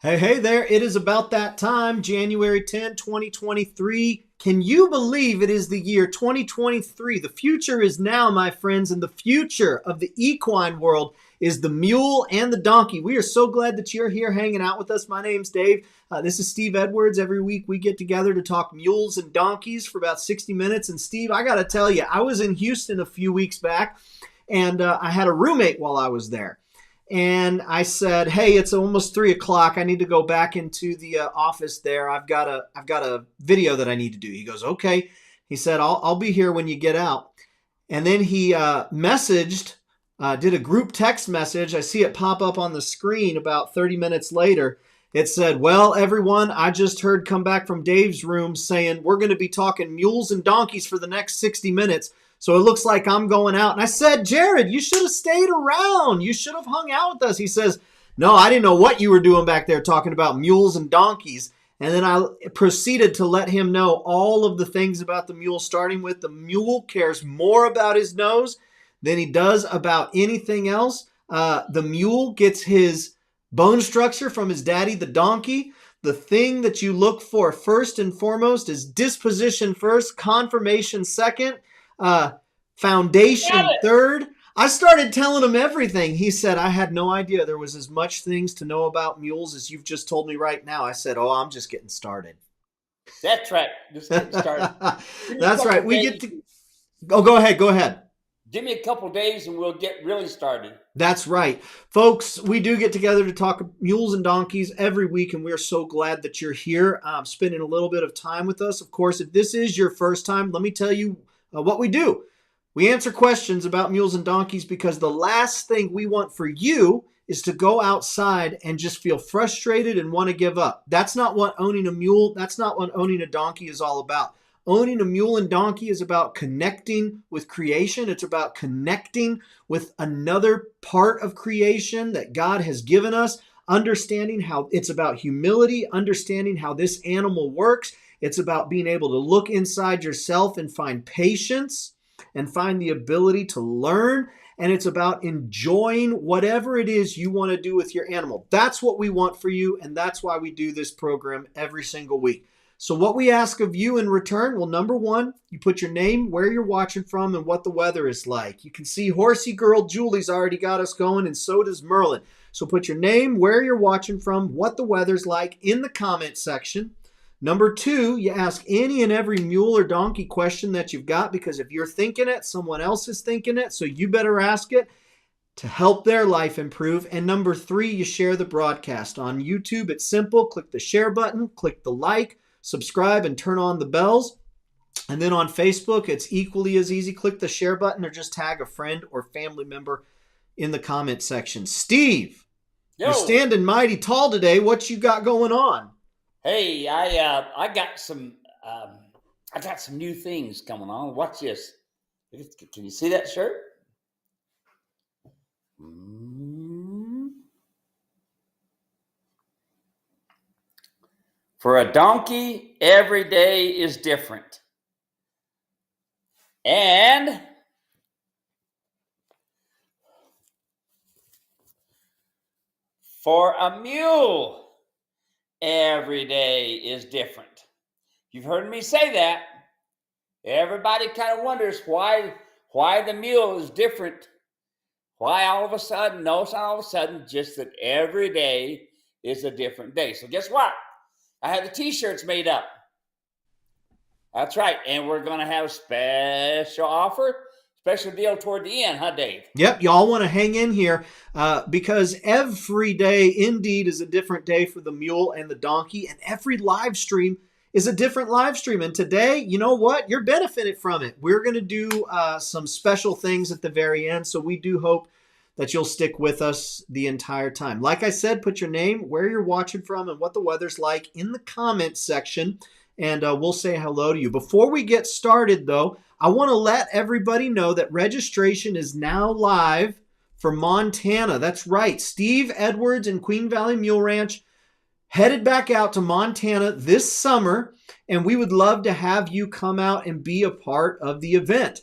Hey, hey there. It is about that time, January 10, 2023. Can you believe it is the year 2023? The future is now, my friends, and the future of the equine world is the mule and the donkey. We are so glad that you're here hanging out with us. My name's Dave. This is Steve Edwards. Every week we get together to talk mules and donkeys for about 60 minutes. And Steve, I got to tell you, I was in Houston a few weeks back, and I had a roommate while I was there. And I said, "Hey, it's almost 3 o'clock. I need to go back into the office there. I've got a video that I need to do." He goes, "Okay." He said, "I'll be here when you get out." And then he messaged, did a group text message. I see it pop up on the screen about 30 minutes later. It said, "Well, everyone, I just heard come back from Dave's room saying we're going to be talking mules and donkeys for the next 60 minutes. So it looks like I'm going out." And I said, "Jared, you should have stayed around. You should have hung out with us." He says, "No, I didn't know what you were doing back there talking about mules and donkeys." And then I proceeded to let him know all of the things about the mule, starting with the mule cares more about his nose than he does about anything else. The mule gets his bone structure from his daddy, the donkey. The thing that you look for first and foremost is disposition first, conformation second, foundation third. I started telling him everything. He said, "I had no idea there was as much things to know about mules as you've just told me right now." I said, "Oh, I'm just getting started." That's right. Just getting started. That's right. We get to... Oh, go ahead. Give me a couple days and we'll get really started. That's right. Folks, we do get together to talk mules and donkeys every week, and we're so glad that you're here spending a little bit of time with us. Of course, if this is your first time, let me tell you what we do. We answer questions about mules and donkeys because the last thing we want for you is to go outside and just feel frustrated and want to give up. That's not what owning a mule, that's not what owning a donkey is all about. Owning a mule and donkey is about connecting with creation. It's about connecting with another part of creation that God has given us, understanding how it's about humility, understanding how this animal works. It's about being able to look inside yourself and find patience and find the ability to learn. And it's about enjoying whatever it is you want to do with your animal. That's what we want for you, and that's why we do this program every single week. So what we ask of you in return, well, number one, you put your name, where you're watching from, and what the weather is like. You can see Horsey Girl Julie's already got us going, and so does Merlin. So put your name, where you're watching from, what the weather's like in the comment section. Number two, you ask any and every mule or donkey question that you've got, because if you're thinking it, someone else is thinking it, so you better ask it to help their life improve. And number three, you share the broadcast. On YouTube, it's simple. Click the share button, click the like, subscribe, and turn on the bells. And then on Facebook, it's equally as easy. Click the share button or just tag a friend or family member in the comment section. Steve, you're standing mighty tall today. What you got going on? Hey, I got some new things coming on. Watch this. Can you see that shirt? For a donkey, every day is different. And for a mule, every day is different. You've heard me say that. Everybody kind of wonders why the mule is different. Why all of a sudden? No, it's not all of a sudden, just that every day is a different day. So guess what? I have the t-shirts made up. That's right. And we're going to have a special offer, special deal toward the end, huh, Dave? Yep. Y'all want to hang in here because every day indeed is a different day for the mule and the donkey. And every live stream is a different live stream. And today, you know what? You're benefiting from it. We're going to do some special things at the very end. So we do hope that you'll stick with us the entire time. Like I said, put your name, where you're watching from, and what the weather's like in the comments section, and we'll say hello to you. Before we get started, though, I want to let everybody know that registration is now live for Montana. That's right. Steve Edwards and Queen Valley Mule Ranch headed back out to Montana this summer, and we would love to have you come out and be a part of the event.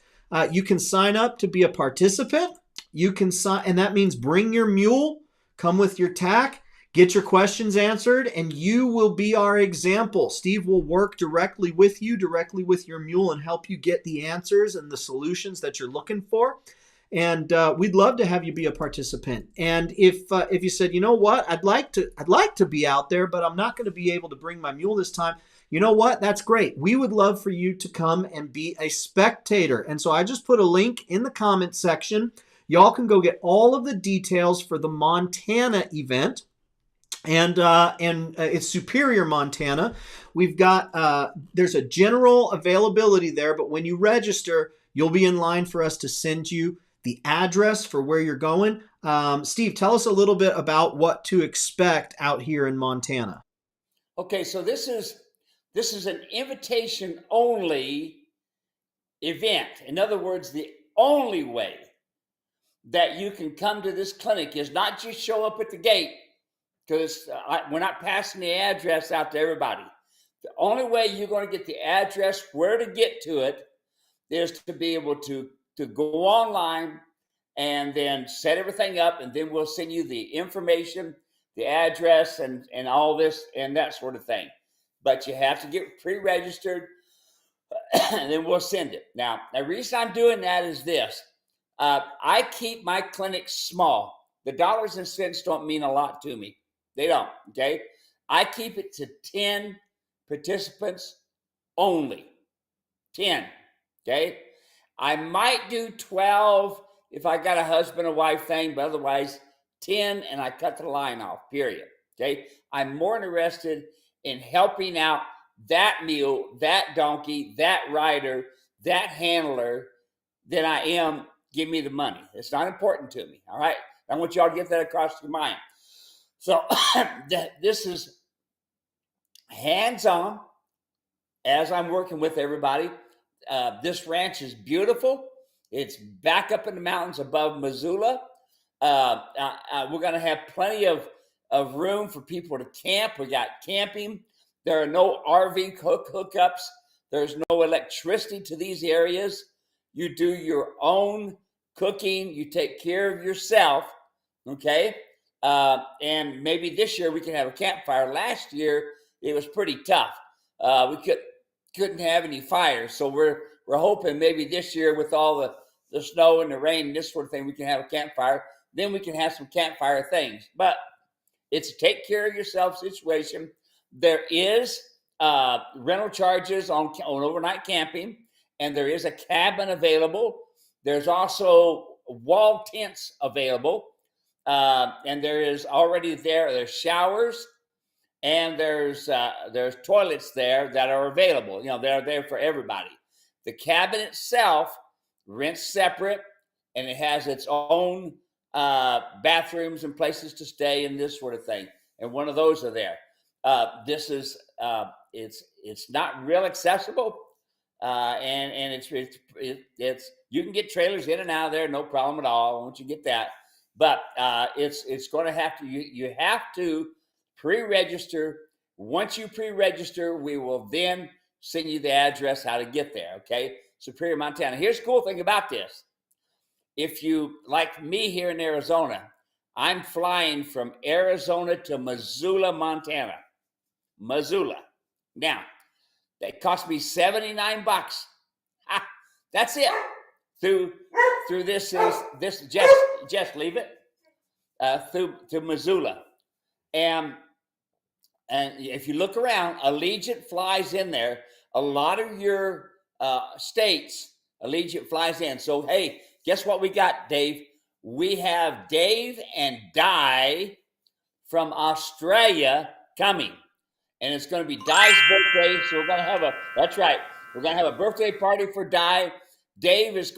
You can sign up to be a participant. You can sign, and that means bring your mule, come with your tack, Get your questions answered, and you will be our example. Steve will work directly with you, directly with your mule, and help you get the answers and the solutions that you're looking for. And we'd love to have you be a participant. And if you said, you know what, I'd like to be out there, but I'm not going to be able to bring my mule this time. You know what? That's great. We would love for you to come and be a spectator. And so I just put a link in the comment section. Y'all can go get all of the details for the Montana event. And it's Superior, Montana. We've got there's a general availability there, but when you register, you'll be in line for us to send you the address for where you're going. Steve, tell us a little bit about what to expect out here in Montana. Okay, so this is an invitation only event. In other words, the only way that you can come to this clinic is not just show up at the gate, because we're not passing the address out to everybody. The only way you're going to get the address, where to get to it, is to be able to go online and then set everything up, and then we'll send you the information, the address, and all this and that sort of thing. But you have to get pre-registered, and then we'll send it. Now, the reason I'm doing that is this. I keep my clinic small. The dollars and cents don't mean a lot to me. They don't, okay? I keep it to 10 participants only. 10, okay? I might do 12 if I got a husband and wife thing, but otherwise 10, and I cut the line off, period, okay? I'm more interested in helping out that mule, that donkey, that rider, that handler than I am give me the money. It's not important to me, all right? I want y'all to get that across your mind. So this is hands-on as I'm working with everybody. This ranch is beautiful. It's back up in the mountains above Missoula. We're going to have plenty of room for people to camp. We got camping. There are no RV hookups. There's no electricity to these areas. You do your own cooking. You take care of yourself, okay? And maybe this year we can have a campfire. Last year it was pretty tough. We couldn't have any fires, so we're hoping maybe this year with all the snow and the rain and this sort of thing, we can have a campfire. Then we can have some campfire things. But it's a take care of yourself situation. There is rental charges on overnight camping, and there is a cabin available. There's also wall tents available, and there is already there's showers, and there's toilets there that are available. You know, they're there for everybody. The cabin itself rents separate, and it has its own bathrooms and places to stay and this sort of thing. And one of those are there. This is it's not real accessible, and it's you can get trailers in and out of there, no problem at all. Once you get that, but it's going to have to you have to pre-register. Once you pre-register, we will then send you the address how to get there. Okay, Superior, Montana. Here's the cool thing about this. If you, like me here in Arizona, I'm flying from Arizona to Missoula, Montana. Missoula. Now, that cost me $79. That's it. Through this just leave it. Through to Missoula. And if you look around, Allegiant flies in there. A lot of your states, Allegiant flies in. So, hey, guess what we got, Dave? We have Dave and Di from Australia coming. And it's going to be Di's birthday. So we're going to have that's right. We're going to have a birthday party for Di. Dave is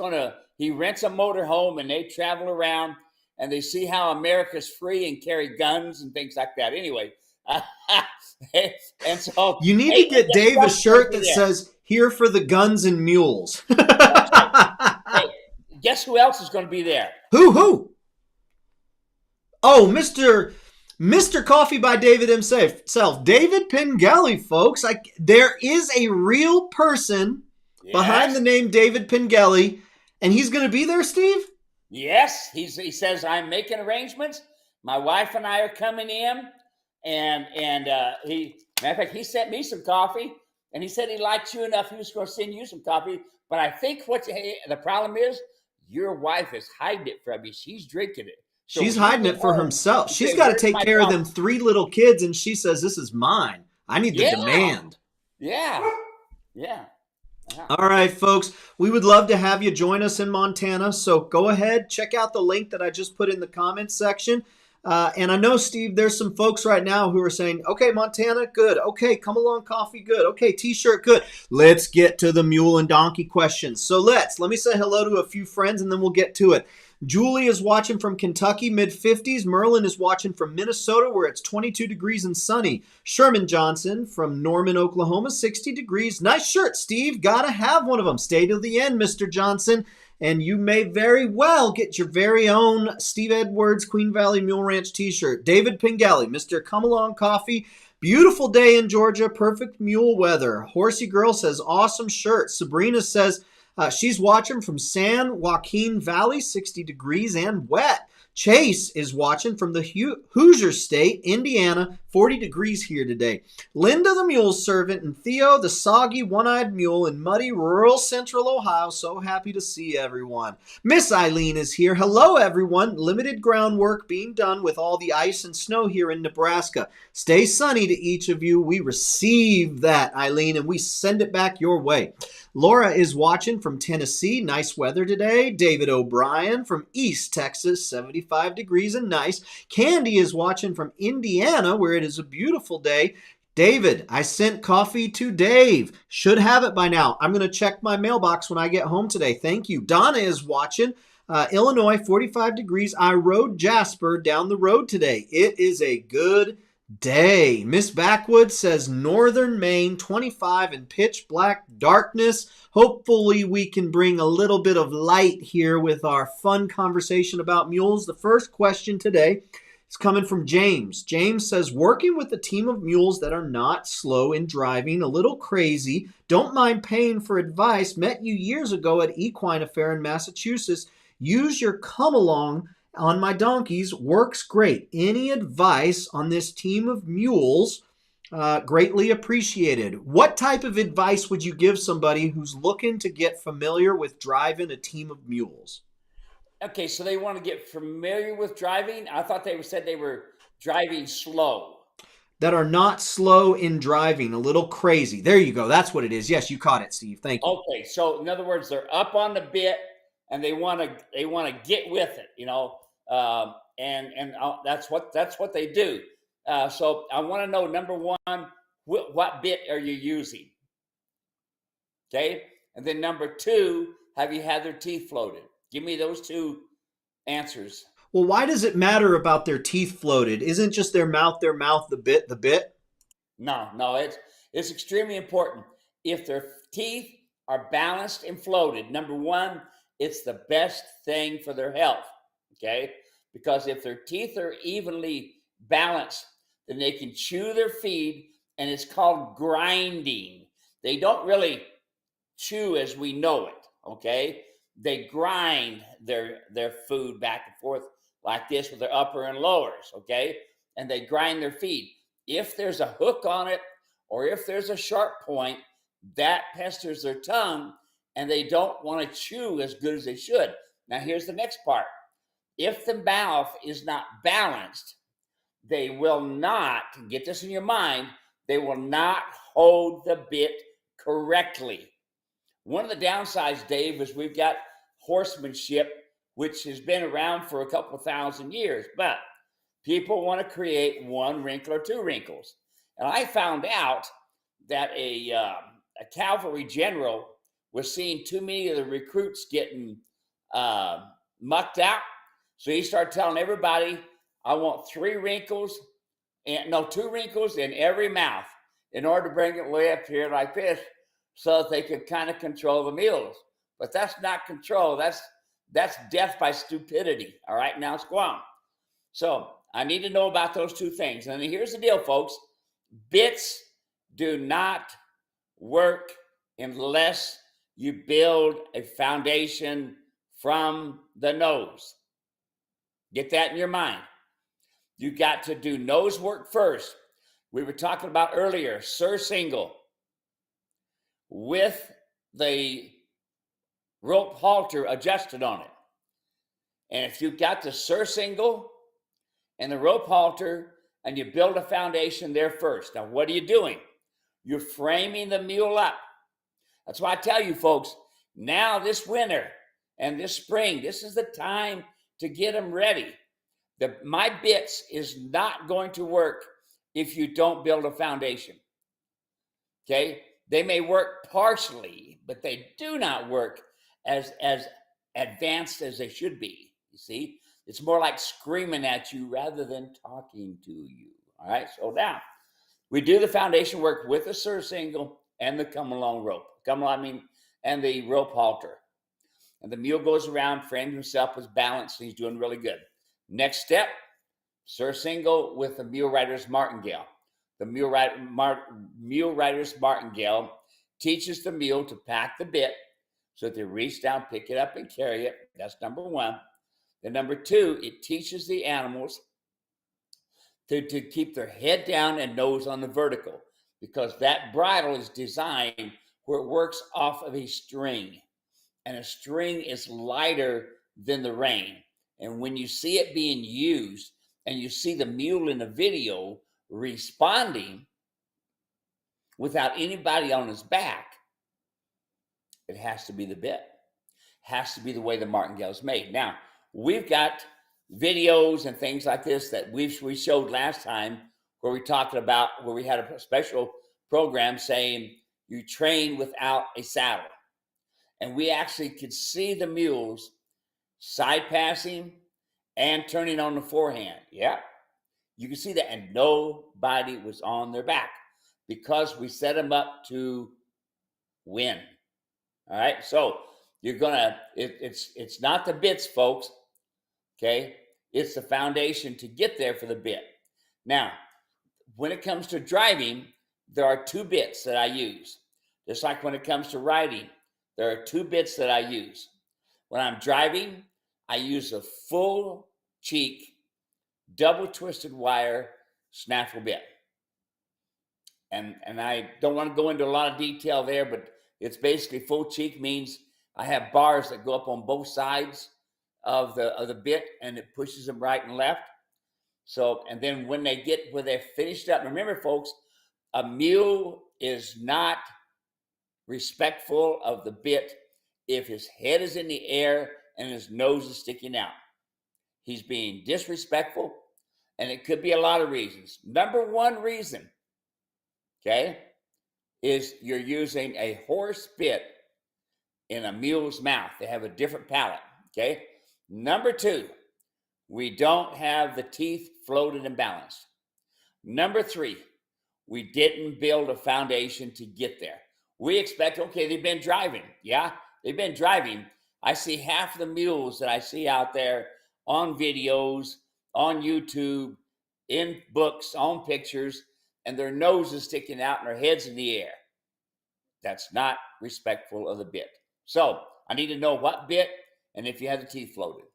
he rents a motorhome and they travel around and they see how America's free and carry guns and things like that. Anyway, and so you need to get Dave a shirt that says "Here for the Guns and Mules." That's right. Hey, guess who else is going to be there? Who? Oh, Mr. Coffee by David himself, David Pengelly, folks. There is a real person behind the name David Pengelly, and he's going to be there, Steve? Yes, he says, I'm making arrangements. My wife and I are coming in. and he, matter of fact, he sent me some coffee, and he said he liked you enough he was going to send you some coffee. But I think the problem is your wife is hiding it from you. She's drinking it. So She's when you hiding get it for home, herself. you She's say, got to "Where's take my care of them coffee?" 3 little kids, and she says, "This is mine. I need the Yeah, demand." yeah, yeah. All right, folks, we would love to have you join us in Montana. So go ahead, check out the link that I just put in the comments section. And I know, Steve, there's some folks right now who are saying, okay, Montana, good. Okay, come along, coffee, good. Okay, t-shirt, good. Let's get to the mule and donkey questions. So let me say hello to a few friends and then we'll get to it. Julie is watching from Kentucky, mid-50s. Merlin is watching from Minnesota, where it's 22 degrees and sunny. Sherman Johnson from Norman, Oklahoma, 60 degrees. Nice shirt, Steve. Gotta have one of them. Stay till the end, Mr. Johnson. And you may very well get your very own Steve Edwards Queen Valley Mule Ranch t-shirt. David Pingelli, Mr. Come Along Coffee. Beautiful day in Georgia. Perfect mule weather. Horsey Girl says, awesome shirt. Sabrina says, she's watching from San Joaquin Valley, 60 degrees and wet. Chase is watching from the Hoosier State, Indiana, 40 degrees here today. Linda the Mule Servant and Theo the Soggy One-Eyed Mule in muddy rural central Ohio. So happy to see everyone. Miss Eileen is here. Hello, everyone. Limited groundwork being done with all the ice and snow here in Nebraska. Stay sunny to each of you. We receive that, Eileen, and we send it back your way. Laura is watching from Tennessee. Nice weather today. David O'Brien from East Texas, 75 degrees and nice. Candy is watching from Indiana, where it is a beautiful day. David, I sent coffee to Dave. Should have it by now. I'm going to check my mailbox when I get home today. Thank you. Donna is watching. Illinois, 45 degrees. I rode Jasper down the road today. It is a good day. Miss Backwood says northern Maine, 25 and pitch black darkness. Hopefully we can bring a little bit of light here with our fun conversation about mules. The first question today is coming from James. James says, working with a team of mules that are not slow in driving, a little crazy, don't mind paying for advice, met you years ago at Equine Affair in Massachusetts. Use your come along on my donkeys, works great. Any advice on this team of mules? Greatly appreciated. What type of advice would you give somebody who's looking to get familiar with driving a team of mules? Okay, so they want to get familiar with driving. I thought they said they were driving slow. That are not slow in driving, a little crazy. There you go. That's what it is. Yes, you caught it, Steve. Thank you. Okay, so in other words, they're up on the bit and they want to get with it, and that's what they do. So I want to know, number one, what bit are you using? Okay, and then number two, have you had their teeth floated? Give me those two answers. Well, why does it matter about their teeth floated? Isn't just their mouth, the bit, the bit? No, it's extremely important. If their teeth are balanced and floated, number one, it's the best thing for their health. Okay, because if their teeth are evenly balanced, then they can chew their feed, and it's called grinding. They don't really chew as we know it. Okay, they grind their food back and forth like this with their upper and lowers. Okay, and they grind their feed. If there's a hook on it or if there's a sharp point, that pesters their tongue and they don't want to chew as good as they should. Now, here's the next part. If the mouth is not balanced, they will not, get this in your mind, they will not hold the bit correctly. One of the downsides, Dave, is we've got horsemanship, which has been around for a couple thousand years, but people want to create one wrinkle or two wrinkles. And I found out that a cavalry general was seeing too many of the recruits getting mucked out. So he started telling everybody, I want two wrinkles in every mouth in order to bring it way up here like this so that they could kind of control the mules. But that's not control. That's death by stupidity. All right, now it's gone. So I need to know about those two things. And here's the deal, folks. Bits do not work unless you build a foundation from the nose. Get that in your mind. You got to do nose work first. We were talking about earlier, surcingle with the rope halter adjusted on it. And if you've got the surcingle and the rope halter and you build a foundation there first. Now, what are you doing? You're framing the mule up. That's why I tell you folks, now this winter and this spring, this is the time to get them ready. My bits is not going to work if you don't build a foundation. Okay? They may work partially, but they do not work as advanced as they should be. You see? It's more like screaming at you rather than talking to you. All right? So now, we do the foundation work with the surcingle and the come-along rope. And the rope halter. And the mule goes around, frames himself with balance, and he's doing really good. Next step, surcingle with the mule rider's martingale. The mule rider's martingale teaches the mule to pack the bit so that they reach down, pick it up, and carry it. That's number one. Then number two, it teaches the animals to keep their head down and nose on the vertical, because that bridle is designed where it works off of a string. And a string is lighter than the rein. And when you see it being used and you see the mule in the video responding without anybody on his back, it has to be the bit. It has to be the way the martingale is made. Now, we've got videos and things like this that we showed last time where we had a special program saying you train without a saddle. And we actually could see the mules side passing and turning on the forehand. Yeah, you can see that. And nobody was on their back because we set them up to win. All right. So it's not the bits, folks. Okay. It's the foundation to get there for the bit. Now, when it comes to driving, there are two bits that I use. Just like when it comes to riding, there are two bits that I use. When I'm driving, I use a full cheek, double twisted wire snaffle bit. And I don't want to go into a lot of detail there, but it's basically full cheek means I have bars that go up on both sides of the bit, and it pushes them right and left. So, and then when they're finished up, remember folks, a mule is not respectful of the bit if his head is in the air and his nose is sticking out. He's being disrespectful, and it could be a lot of reasons. Number one reason, okay, is you're using a horse bit in a mule's mouth. They have a different palate, okay? Number two, we don't have the teeth floated and balanced. Number three, we didn't build a foundation to get there. We expect, okay, they've been driving. Yeah, they've been driving. I see half the mules that I see out there on videos, on YouTube, in books, on pictures, and their nose is sticking out and their head's in the air. That's not respectful of the bit. So I need to know what bit and if you have the teeth floated.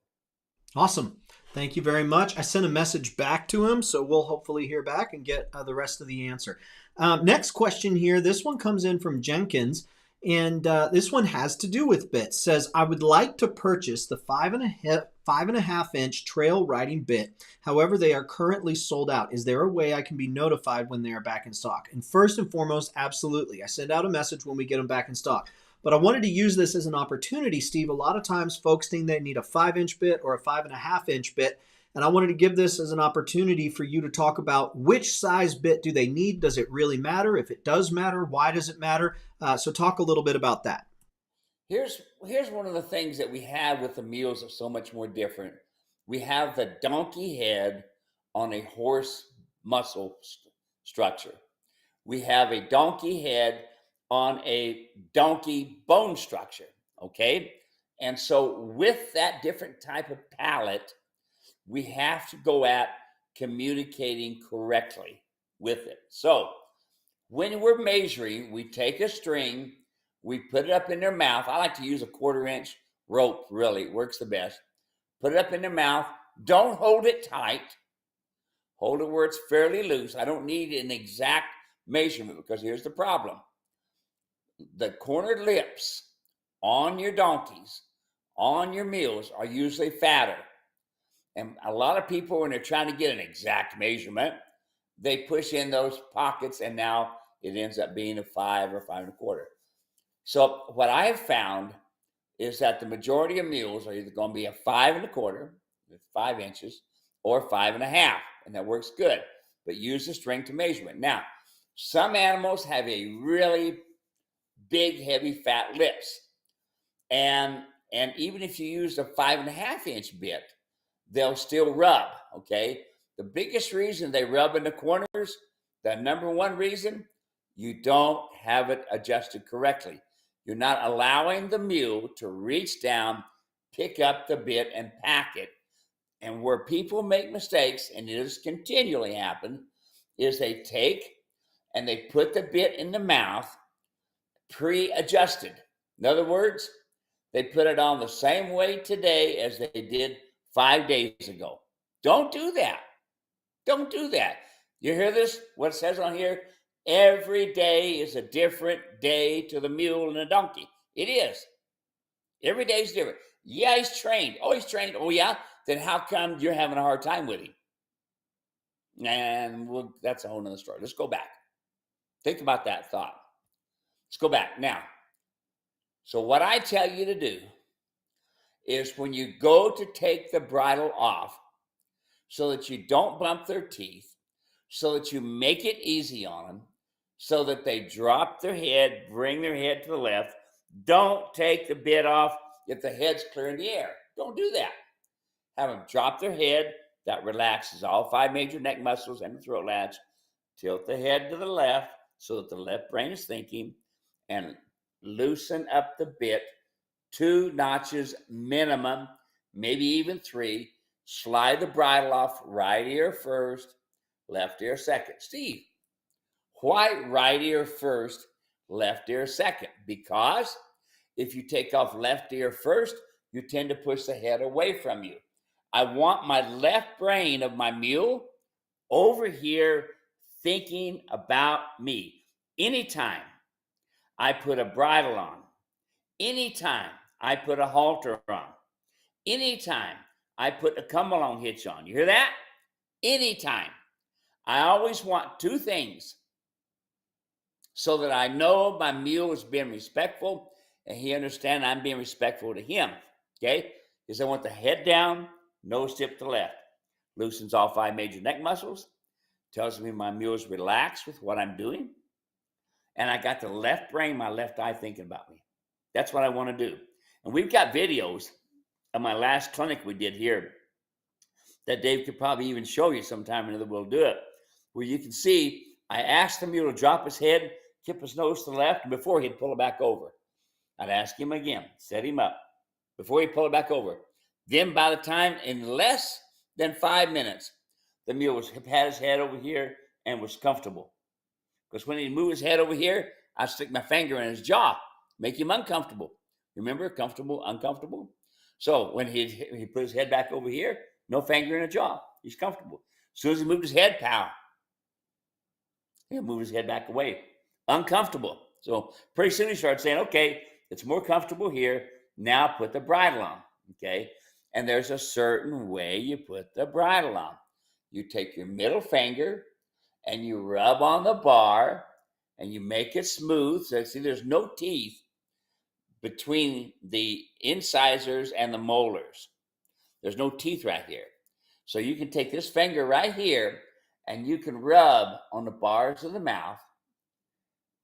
Awesome. Thank you very much. I sent a message back to him, so we'll hopefully hear back and get the rest of the answer. Next question here. This one comes in from Jenkins, and this one has to do with bits. Says, I would like to purchase the 5.5 inch trail riding bit. However, they are currently sold out. Is there a way I can be notified when they are back in stock? And first and foremost, absolutely. I send out a message when we get them back in stock. But I wanted to use this as an opportunity, Steve. A lot of times folks think they need a 5-inch bit or a 5.5-inch bit. And I wanted to give this as an opportunity for you to talk about which size bit do they need? Does it really matter? If it does matter, why does it matter? So talk a little bit about that. Here's one of the things that we have with the mules that's so much more different. We have the donkey head on a horse muscle structure. We have a donkey head on a donkey bone structure, okay? And so with that different type of palate, we have to go at communicating correctly with it. So when we're measuring, we take a string, we put it up in their mouth. I like to use a 1/4-inch rope, really, it works the best. Put it up in their mouth. Don't hold it tight. Hold it where it's fairly loose. I don't need an exact measurement because here's the problem. The cornered lips on your donkeys, on your mules, are usually fatter. And a lot of people, when they're trying to get an exact measurement, they push in those pockets and now it ends up being a 5 or 5 1/4. So what I have found is that the majority of mules are either going to be a 5 1/4, 5 inches, or 5 1/2, and that works good. But use the string to measurement. Now, some animals have a really big, heavy, fat lips, and even if you use a 5 1/2 inch bit, they'll still rub. Okay, the biggest reason they rub in the corners, the number one reason, you don't have it adjusted correctly. You're not allowing the mule to reach down, pick up the bit, and pack it. And where people make mistakes, and it has continually happened, is they take and they put the bit in the mouth pre-adjusted. In other words, they put it on the same way today as they did 5 days ago. Don't do that. Don't do that. You hear this? What it says on here? Every day is a different day to the mule and the donkey. It is. Every day is different. Yeah, he's trained. Oh, he's trained. Oh, yeah. Then how come you're having a hard time with him? And that's a whole nother story. Let's go back. Think about that thought. Let's go back. Now, so what I tell you to do is when you go to take the bridle off, so that you don't bump their teeth, so that you make it easy on them, so that they drop their head, bring their head to the left. Don't take the bit off if the head's clear in the air. Don't do that. Have them drop their head. That relaxes all 5 major neck muscles and the throat latch. Tilt the head to the left so that the left brain is thinking, and loosen up the bit 2 notches minimum, maybe even 3. Slide the bridle off, right ear first, left ear second. Steve, why right ear first, left ear second? Because if you take off left ear first, you tend to push the head away from you. I want my left brain of my mule over here thinking about me. Anytime I put a bridle on, anytime I put a halter on, anytime I put a come along hitch on, you hear that? Anytime. I always want 2 things so that I know my mule is being respectful and he understands I'm being respectful to him. Okay? Is I want the head down, nose tip to the left. Loosens all 5 major neck muscles. Tells me my mule is relaxed with what I'm doing. And I got the left brain, my left eye thinking about me. That's what I want to do. And we've got videos of my last clinic we did here that Dave could probably even show you sometime, and we'll do it, where you can see I asked the mule to drop his head, tip his nose to the left, and before he'd pull it back over. I'd ask him again, set him up, before he pulled it back over. Then by the time, in less than 5 minutes, the mule had his head over here and was comfortable. Because when he'd move his head over here, I'd stick my finger in his jaw, make him uncomfortable. Remember, comfortable, uncomfortable? So when he put his head back over here, no finger in the jaw, he's comfortable. As soon as he moved his head, pow, he'll move his head back away, uncomfortable. So pretty soon he started saying, okay, it's more comfortable here. Now put the bridle on, okay? And there's a certain way you put the bridle on. You take your middle finger and you rub on the bar and you make it smooth. So see, there's no teeth between the incisors and the molars. There's no teeth right here. So you can take this finger right here and you can rub on the bars of the mouth.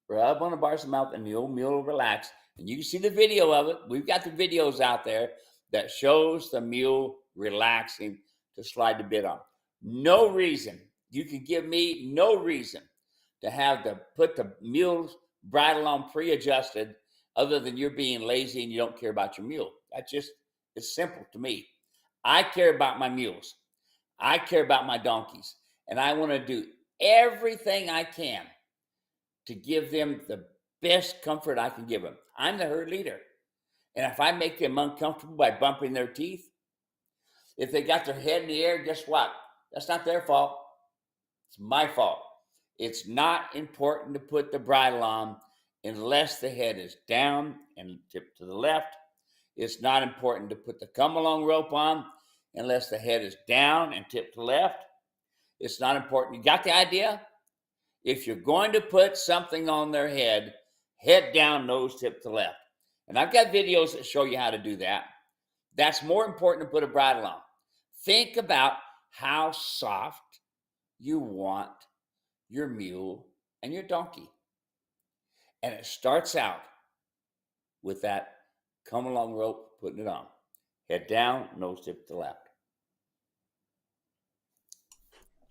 Rub on the bars of the mouth and the old mule will relax. And you can see the video of it. We've got the videos out there that shows the mule relaxing to slide the bit on. No reason. You can give me no reason to have to put the mule's bridle on pre-adjusted other than you're being lazy and you don't care about your mule. It's simple to me. I care about my mules. I care about my donkeys. And I want to do everything I can to give them the best comfort I can give them. I'm the herd leader. And if I make them uncomfortable by bumping their teeth, if they got their head in the air, guess what? That's not their fault. It's my fault. It's not important to put the bridle on unless the head is down and tipped to the left. It's not important to put the come along rope on unless the head is down and tipped to the left. It's not important. You got the idea? If you're going to put something on their head, head down, nose tipped to the left. And I've got videos that show you how to do that. That's more important to put a bridle on. Think about how soft you want your mule and your donkey. And it starts out with that come along rope, putting it on. Head down, nose tip to the left.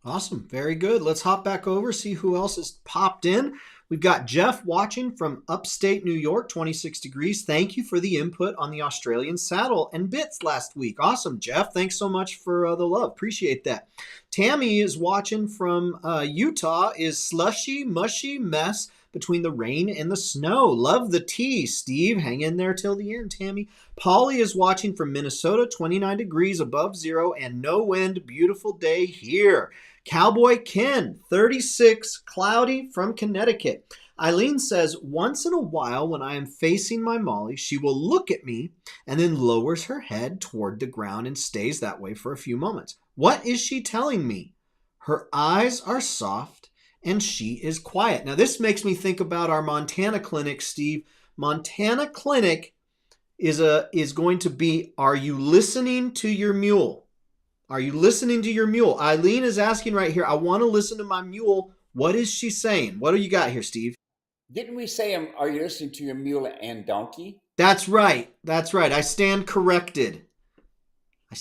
Awesome. Very good. Let's hop back over, see who else has popped in. We've got Jeff watching from upstate New York, 26 degrees. Thank you for the input on the Australian saddle and bits last week. Awesome, Jeff. Thanks so much for the love. Appreciate that. Tammy is watching from Utah. Is slushy, mushy mess between the rain and the snow. Love the tea, Steve. Hang in there till the end, Tammy. Polly is watching from Minnesota, 29 degrees above zero and no wind. Beautiful day here. Cowboy Ken, 36, cloudy from Connecticut. Eileen says, once in a while when I am facing my Molly, she will look at me and then lowers her head toward the ground and stays that way for a few moments. What is she telling me? Her eyes are soft and she is quiet. Now this makes me think about our Montana clinic, Steve. Montana clinic is going to be, are you listening to your mule? Are you listening to your mule? Eileen is asking right here, I want to listen to my mule. What is she saying? What do you got here, Steve? Didn't we say, are you listening to your mule and donkey? That's right. That's right. I stand corrected. I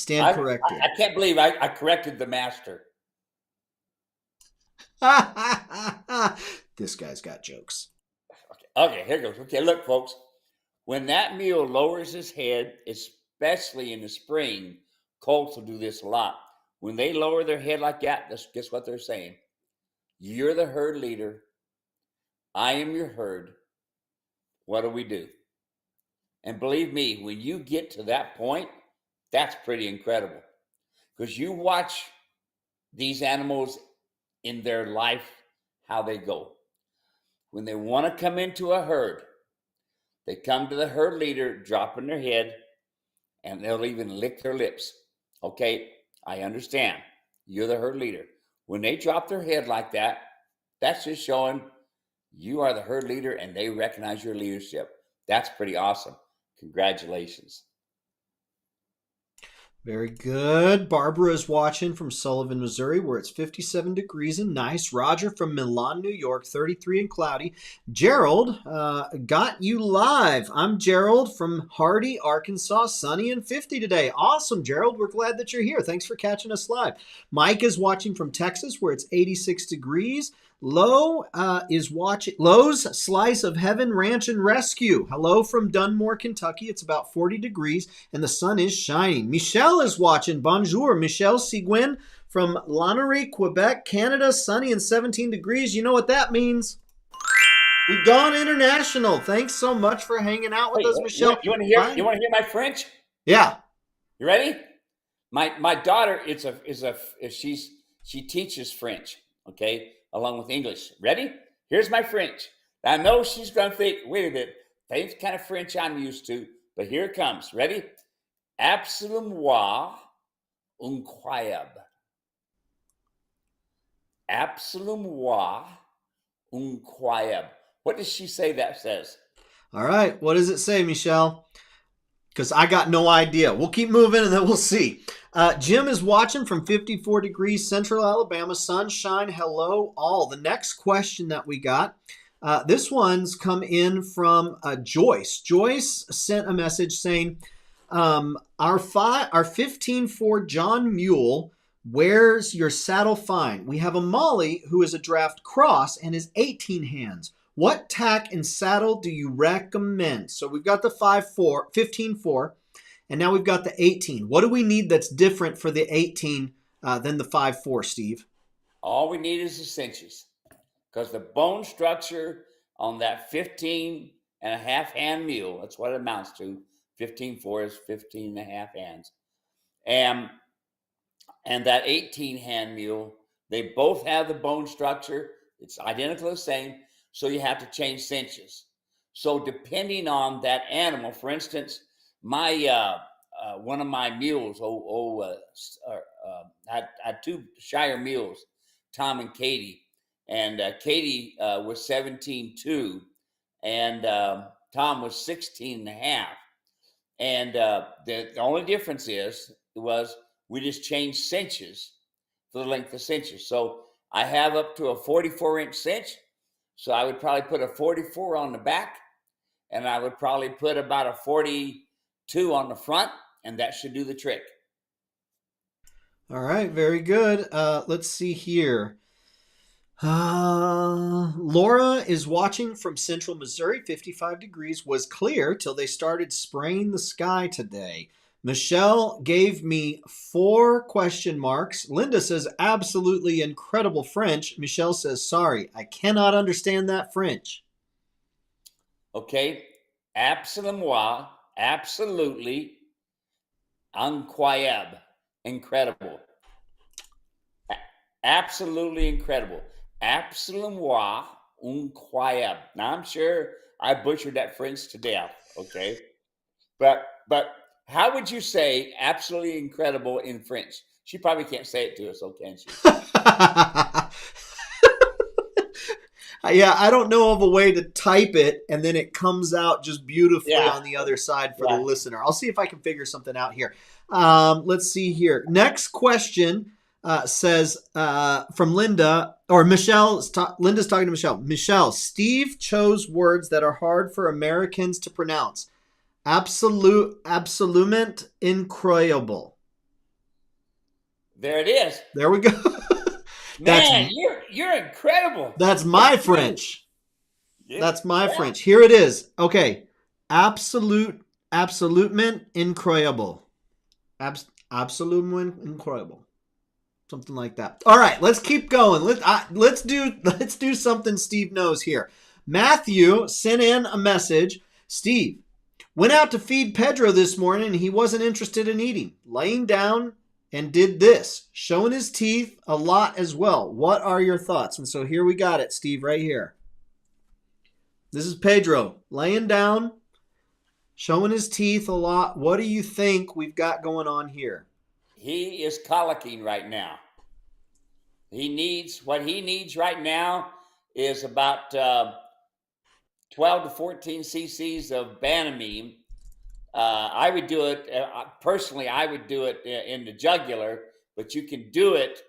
can't believe I corrected the master. This guy's got jokes. Okay, here goes. Okay, look, folks. When that mule lowers his head, especially in the spring, colts will do this a lot. When they lower their head like that, guess what they're saying? You're the herd leader. I am your herd. What do we do? And believe me, when you get to that point, that's pretty incredible. Because you watch these animals in their life, how they go. When they want to come into a herd, they come to the herd leader, dropping their head, and they'll even lick their lips. Okay, I understand. You're the herd leader. When they drop their head like that, that's just showing you are the herd leader and they recognize your leadership. That's pretty awesome. Congratulations. Very good. Barbara is watching from Sullivan, Missouri, where it's 57 degrees and nice. Roger from Milan, New York, 33 and cloudy. Gerald got you live. I'm Gerald from Hardy, Arkansas, sunny and 50 today. Awesome, Gerald. We're glad that you're here. Thanks for catching us live. Mike is watching from Texas, where it's 86 degrees. Lowe is watching Lowe's Slice of Heaven Ranch and Rescue. Hello from Dunmore, Kentucky. It's about 40 degrees and the sun is shining. Michelle is watching. Bonjour. Michelle Seguin from Lannery, Quebec, Canada. Sunny and 17 degrees. You know what that means? We've gone international. Thanks so much for hanging out with us, Michelle. You want to hear? You want to hear my French? Yeah. You ready? My daughter she teaches French. Okay, along with English. Ready? Here's my French. I know she's going to think, wait a minute, that's kind of French I'm used to, but here it comes. Ready? Absolument incroyable. Absolument incroyable. What does she say that says? All right. What does it say, Michelle? Because I got no idea. We'll keep moving and then we'll see. Jim is watching from 54 degrees Central Alabama. Sunshine. Hello, all. The next question that we got, this one's come in from Joyce. Joyce sent a message saying, our 15-4 John Mule wears your saddle fine. We have a Molly who is a draft cross and is 18 hands. What tack and saddle do you recommend? So we've got the 15-4, and now we've got the 18. What do we need that's different for the 18 than the 5-4, Steve? All we need is the cinches, because the bone structure on that 15 and a half hand mule, that's what it amounts to. 15-4 is 15 and a half hands. And that 18 hand mule, They both have the bone structure. It's identical the same. So you have to change cinches. So depending on that animal, for instance, my one of my mules, had two Shire mules, Tom and Katie, and Katie was 17.2, and Tom was 16 and a half. And the only difference was we just changed cinches for the length of cinches. So I have up to a 44-inch cinch. So I would probably put a 44 on the back, and I would probably put about a 42 on the front, and that should do the trick. All right, very good. Let's see here. Laura is watching from central Missouri, 55 degrees, was clear till they started spraying the sky today. Michelle gave me 4 question marks. Linda says, absolutely incredible French. Michelle says, sorry, I cannot understand that French. Okay, absolument, absolutely, incroyable, incredible. Absolutely incredible. Absolument incroyable. Now I'm sure I butchered that French to death. Okay, but how would you say absolutely incredible in French? She probably can't say it to us, so can she? Yeah, I don't know of a way to type it and then it comes out just beautifully Yeah, on the other side for the yeah. listener. I'll see if I can figure something out here. Let's see here. Next question says from Linda or Michelle. Linda's talking to Michelle. Michelle, Steve chose words that are hard for Americans to pronounce. Absolument incroyable. There it is. There we go. that's Man, you're incredible. that's It's my true. French. Yeah, That's my yeah. French. Here it is. Okay. Absolutement incroyable. Absolument incroyable. Something like that. All right, let's keep going. Let's do something Steve knows here. Matthew sent in a message. Steve, went out to feed Pedro this morning and he wasn't interested in eating. Laying down and did this, showing his teeth a lot as well. What are your thoughts? And so here we got it, Steve, right here. This is Pedro laying down, showing his teeth a lot. What do you think we've got going on here? He is colicking right now. What he needs right now is about 12 to 14 cc's of Banamine. I would do it personally. I would do it in the jugular, but you can do it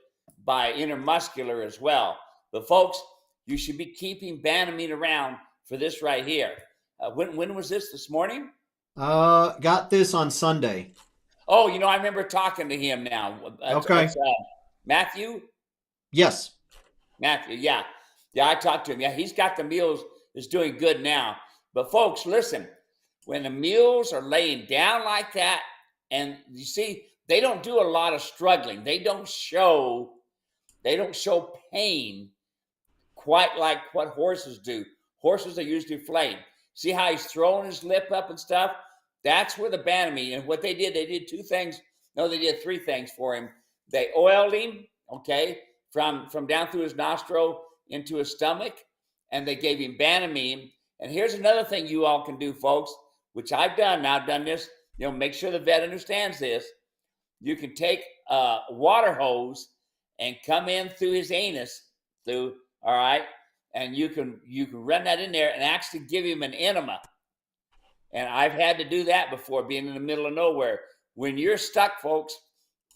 by intermuscular as well. But folks, you should be keeping Banamine around for this right here. When was this morning? Got this on Sunday. Oh, I remember talking to him now. Okay. It's Matthew. Yes. Matthew, yeah. Yeah, I talked to him. Yeah, he's got the mules, is doing good now. But folks, listen, when the mules are laying down like that, and you see, they don't do a lot of struggling. They don't show pain quite like what horses do. Horses are usually flaying. See how he's throwing his lip up and stuff? That's where the Banamine, and what they did 2 things. No, they did 3 things for him. They oiled him, okay, from down through his nostril into his stomach, and they gave him Banamine. And here's another thing you all can do, folks, which I've done. Now I've done this. Make sure the vet understands this. You can take a water hose and come in through his anus, all right, and you can run that in there and actually give him an enema. And I've had to do that before, being in the middle of nowhere. When you're stuck, folks,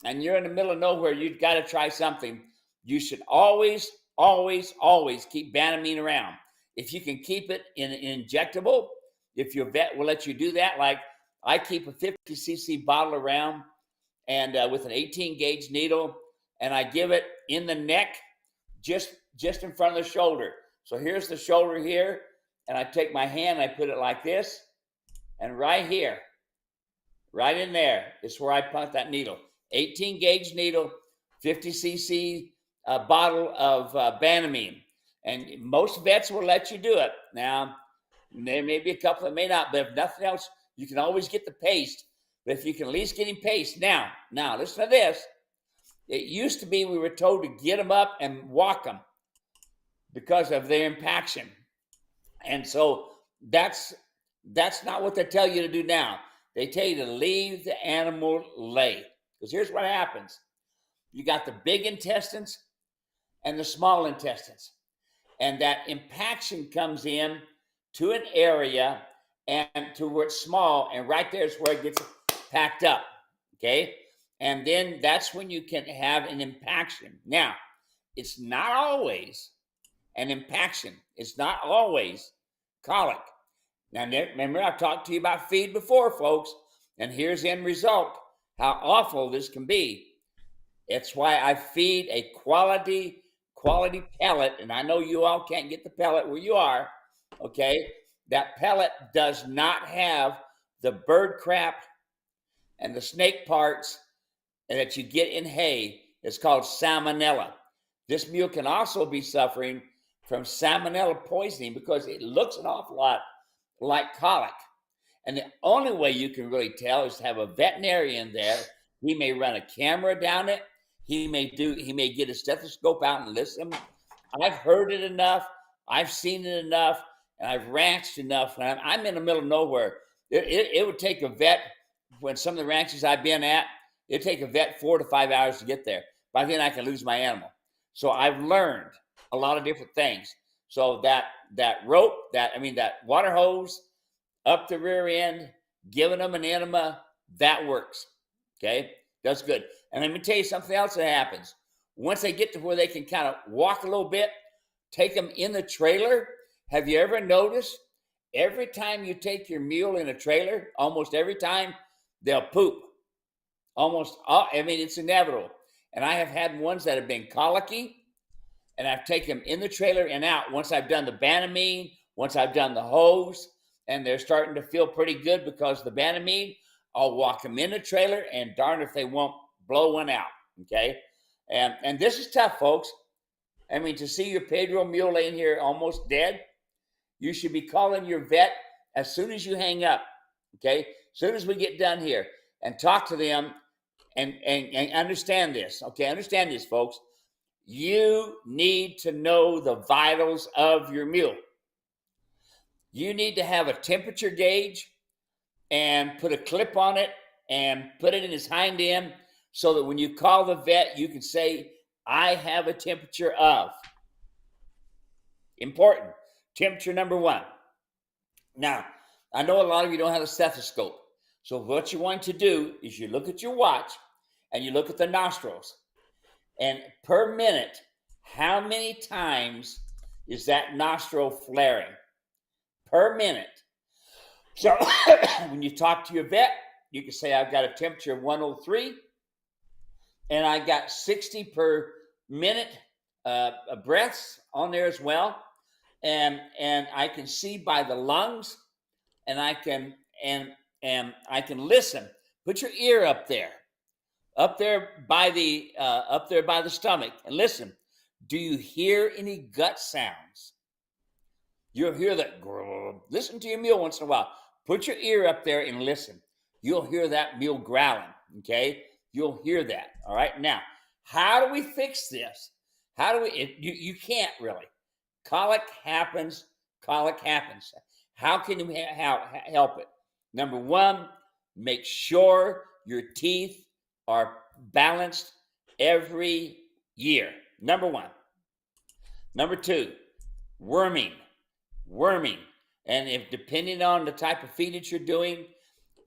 and you're in the middle of nowhere, you've got to try something. You should always, always, always keep Banamine around. If you can keep it in injectable, if your vet will let you do that, like I keep a 50 cc bottle around, and with an 18 gauge needle, and I give it in the neck, just in front of the shoulder. So here's the shoulder here, and I take my hand, and I put it like this, and right here, right in there is where I put that needle. 18 gauge needle, 50 cc bottle of Banamine. And most vets will let you do it. Now, there may be a couple that may not, but if nothing else, you can always get the paste. But if you can at least get him paste. Now, listen to this. It used to be we were told to get them up and walk them because of their impaction. And so that's not what they tell you to do now. They tell you to leave the animal lay. Because here's what happens. You got the big intestines and the small intestines. And that impaction comes in to an area and to where it's small, and right there is where it gets packed up. Okay. And then that's when you can have an impaction. Now, it's not always an impaction, it's not always colic. Now, remember, I've talked to you about feed before, folks, and here's the end result how awful this can be. It's why I feed a quality pellet, and I know you all can't get the pellet where you are, okay? That pellet does not have the bird crap and the snake parts that you get in hay. It's called salmonella. This mule can also be suffering from salmonella poisoning because it looks an awful lot like colic. And the only way you can really tell is to have a veterinarian there. He may run a camera down it. He may get a stethoscope out and listen. I've heard it enough. I've seen it enough, and I've ranched enough. When I'm in the middle of nowhere, it would take a vet. When some of the ranches I've been at, it'd take a vet 4 to 5 hours to get there. By then, I can lose my animal. So I've learned a lot of different things. So that rope, that water hose up the rear end, giving them an enema, that works. Okay, that's good. And let me tell you something else that happens. Once they get to where they can kind of walk a little bit, take them in the trailer. Have you ever noticed every time you take your mule in a trailer, almost every time they'll poop? Almost all, it's inevitable. And I have had ones that have been colicky, and I've taken them in the trailer and out. Once I've done the Banamine, once I've done the hose, and they're starting to feel pretty good because the Banamine, I'll walk them in the trailer, and darn if they won't blow one out. Okay, and this is tough, folks. To see your Pedro mule laying here almost dead, you should be calling your vet as soon as you hang up. Okay, as soon as we get done here, and talk to them, and understand this. Okay, understand this, folks. You need to know the vitals of your mule. You need to have a temperature gauge and put a clip on it and put it in his hind end so that when you call the vet, you can say, I have a temperature of. Important. Temperature number 1. Now, I know a lot of you don't have a stethoscope. So what you want to do is you look at your watch and you look at the nostrils. And per minute, how many times is that nostril flaring? Per minute. So when you talk to your vet, you can say, I've got a temperature of 103, and I got 60 per minute breaths on there as well. And I can see by the lungs, and I can listen. Put your ear up there by the stomach, and listen. Do you hear any gut sounds? You'll hear that. Listen to your mule once in a while. Put your ear up there and listen. You'll hear that mule growling. Okay, you'll hear that. All right. Now, how do we fix this? How do we? You can't really. Colic happens. Colic happens. How can you help it? Number 1, make sure your teeth are balanced every year. Number 1. Number 2, worming. And if depending on the type of feed that you're doing,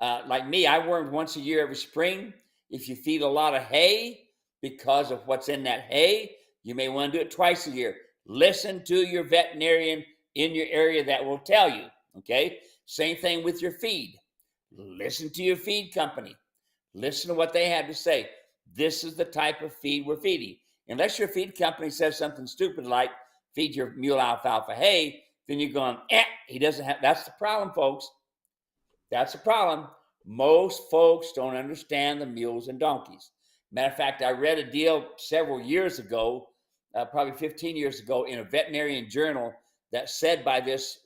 like me, I worm once a year every spring. If you feed a lot of hay, because of what's in that hay, you may want to do it twice a year. Listen to your veterinarian in your area that will tell you. Okay, same thing with your feed. Listen to your feed company. Listen to what they have to say. This is the type of feed we're feeding. Unless your feed company says something stupid like feed your mule alfalfa hay, then you're going, he doesn't have. That's the problem, folks. That's the problem. Most folks don't understand the mules and donkeys. Matter of fact, I read a deal several years ago, probably 15 years ago, in a veterinarian journal that said by this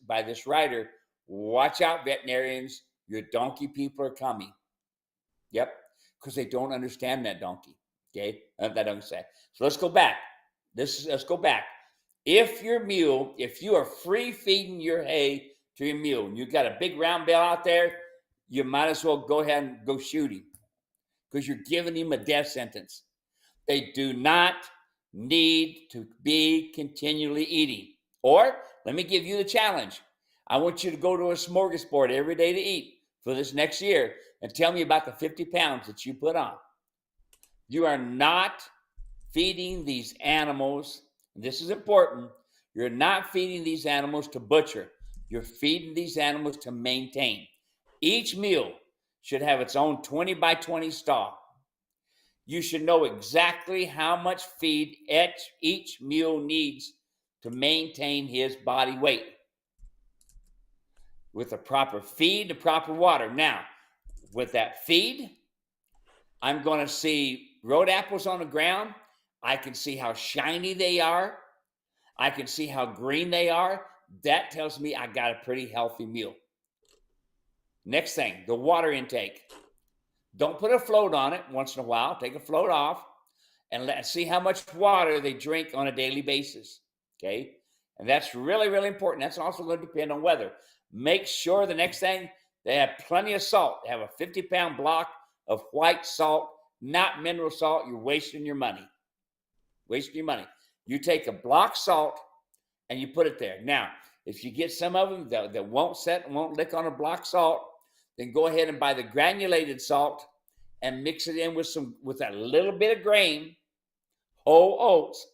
writer, watch out, veterinarians, your donkey people are coming. Yep, because they don't understand that donkey. Okay, that don't say. So let's go back. Let's go back. If you are free feeding your hay to your mule, and you've got a big round bale out there, you might as well go ahead and go shoot him because you're giving him a death sentence. They do not need to be continually eating. Or let me give you the challenge. I want you to go to a smorgasbord every day to eat for this next year and tell me about the 50 pounds that you put on. You are not feeding these animals. This is important. You're not feeding these animals to butcher. You're feeding these animals to maintain. Each mule should have its own 20 by 20 stall. You should know exactly how much feed each mule needs to maintain his body weight. With the proper feed, the proper water. Now, with that feed, I'm going to see road apples on the ground. I can see how shiny they are. I can see how green they are. That tells me I got a pretty healthy mule. Next thing, the water intake. Don't put a float on it once in a while. Take a float off and see how much water they drink on a daily basis. Okay? And that's really, really important. That's also going to depend on weather. Make sure the next thing, they have plenty of salt. They have a 50-pound block of white salt, not mineral salt. You're wasting your money. Wasting your money. You take a block salt and you put it there. Now, if you get some of them that won't set and won't lick on a block salt, then go ahead and buy the granulated salt and mix it in with a little bit of grain, whole oats,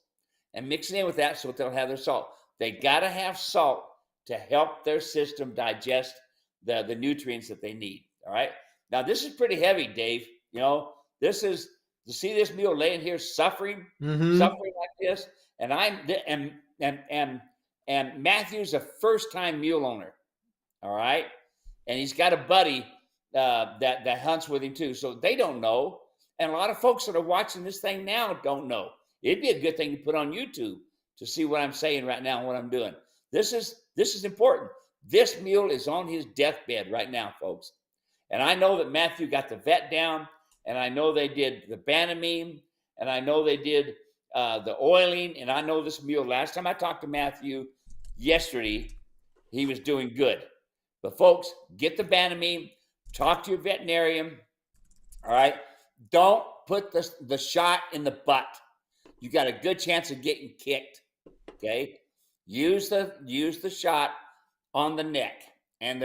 and mix it in with that so they'll have their salt. They got to have salt to help their system digest the nutrients that they need. All right. Now, this is pretty heavy, Dave. You know, this is to see this mule laying here suffering like this. And and Matthew's a first-time mule owner. All right. And he's got a buddy that hunts with him too. So they don't know. And a lot of folks that are watching this thing now don't know. It'd be a good thing to put on YouTube to see what I'm saying right now and what I'm doing. This is important. This mule is on his deathbed right now, folks. And I know that Matthew got the vet down, and I know they did the Banamine, and I know they did the oiling, and I know this mule, last time I talked to Matthew yesterday, he was doing good. But folks, get the Banamine, talk to your veterinarian, all right? Don't put the shot in the butt. You got a good chance of getting kicked, okay? Use the shot on the neck, and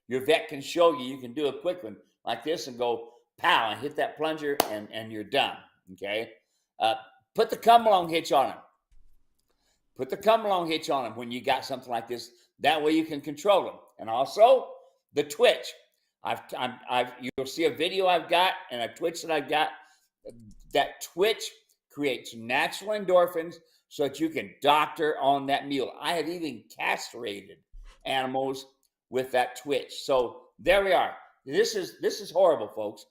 your vet can show you. You can do a quick one like this and go pow and hit that plunger, and you're done, okay? Put the come-along hitch on him. Put the come-along hitch on him when you got something like this. That way you can control them. And also the twitch. You'll see a video I've got and a twitch that I've got. That twitch creates natural endorphins so that you can doctor on that mule. I have even castrated animals with that twitch. So there we are. This is horrible, folks,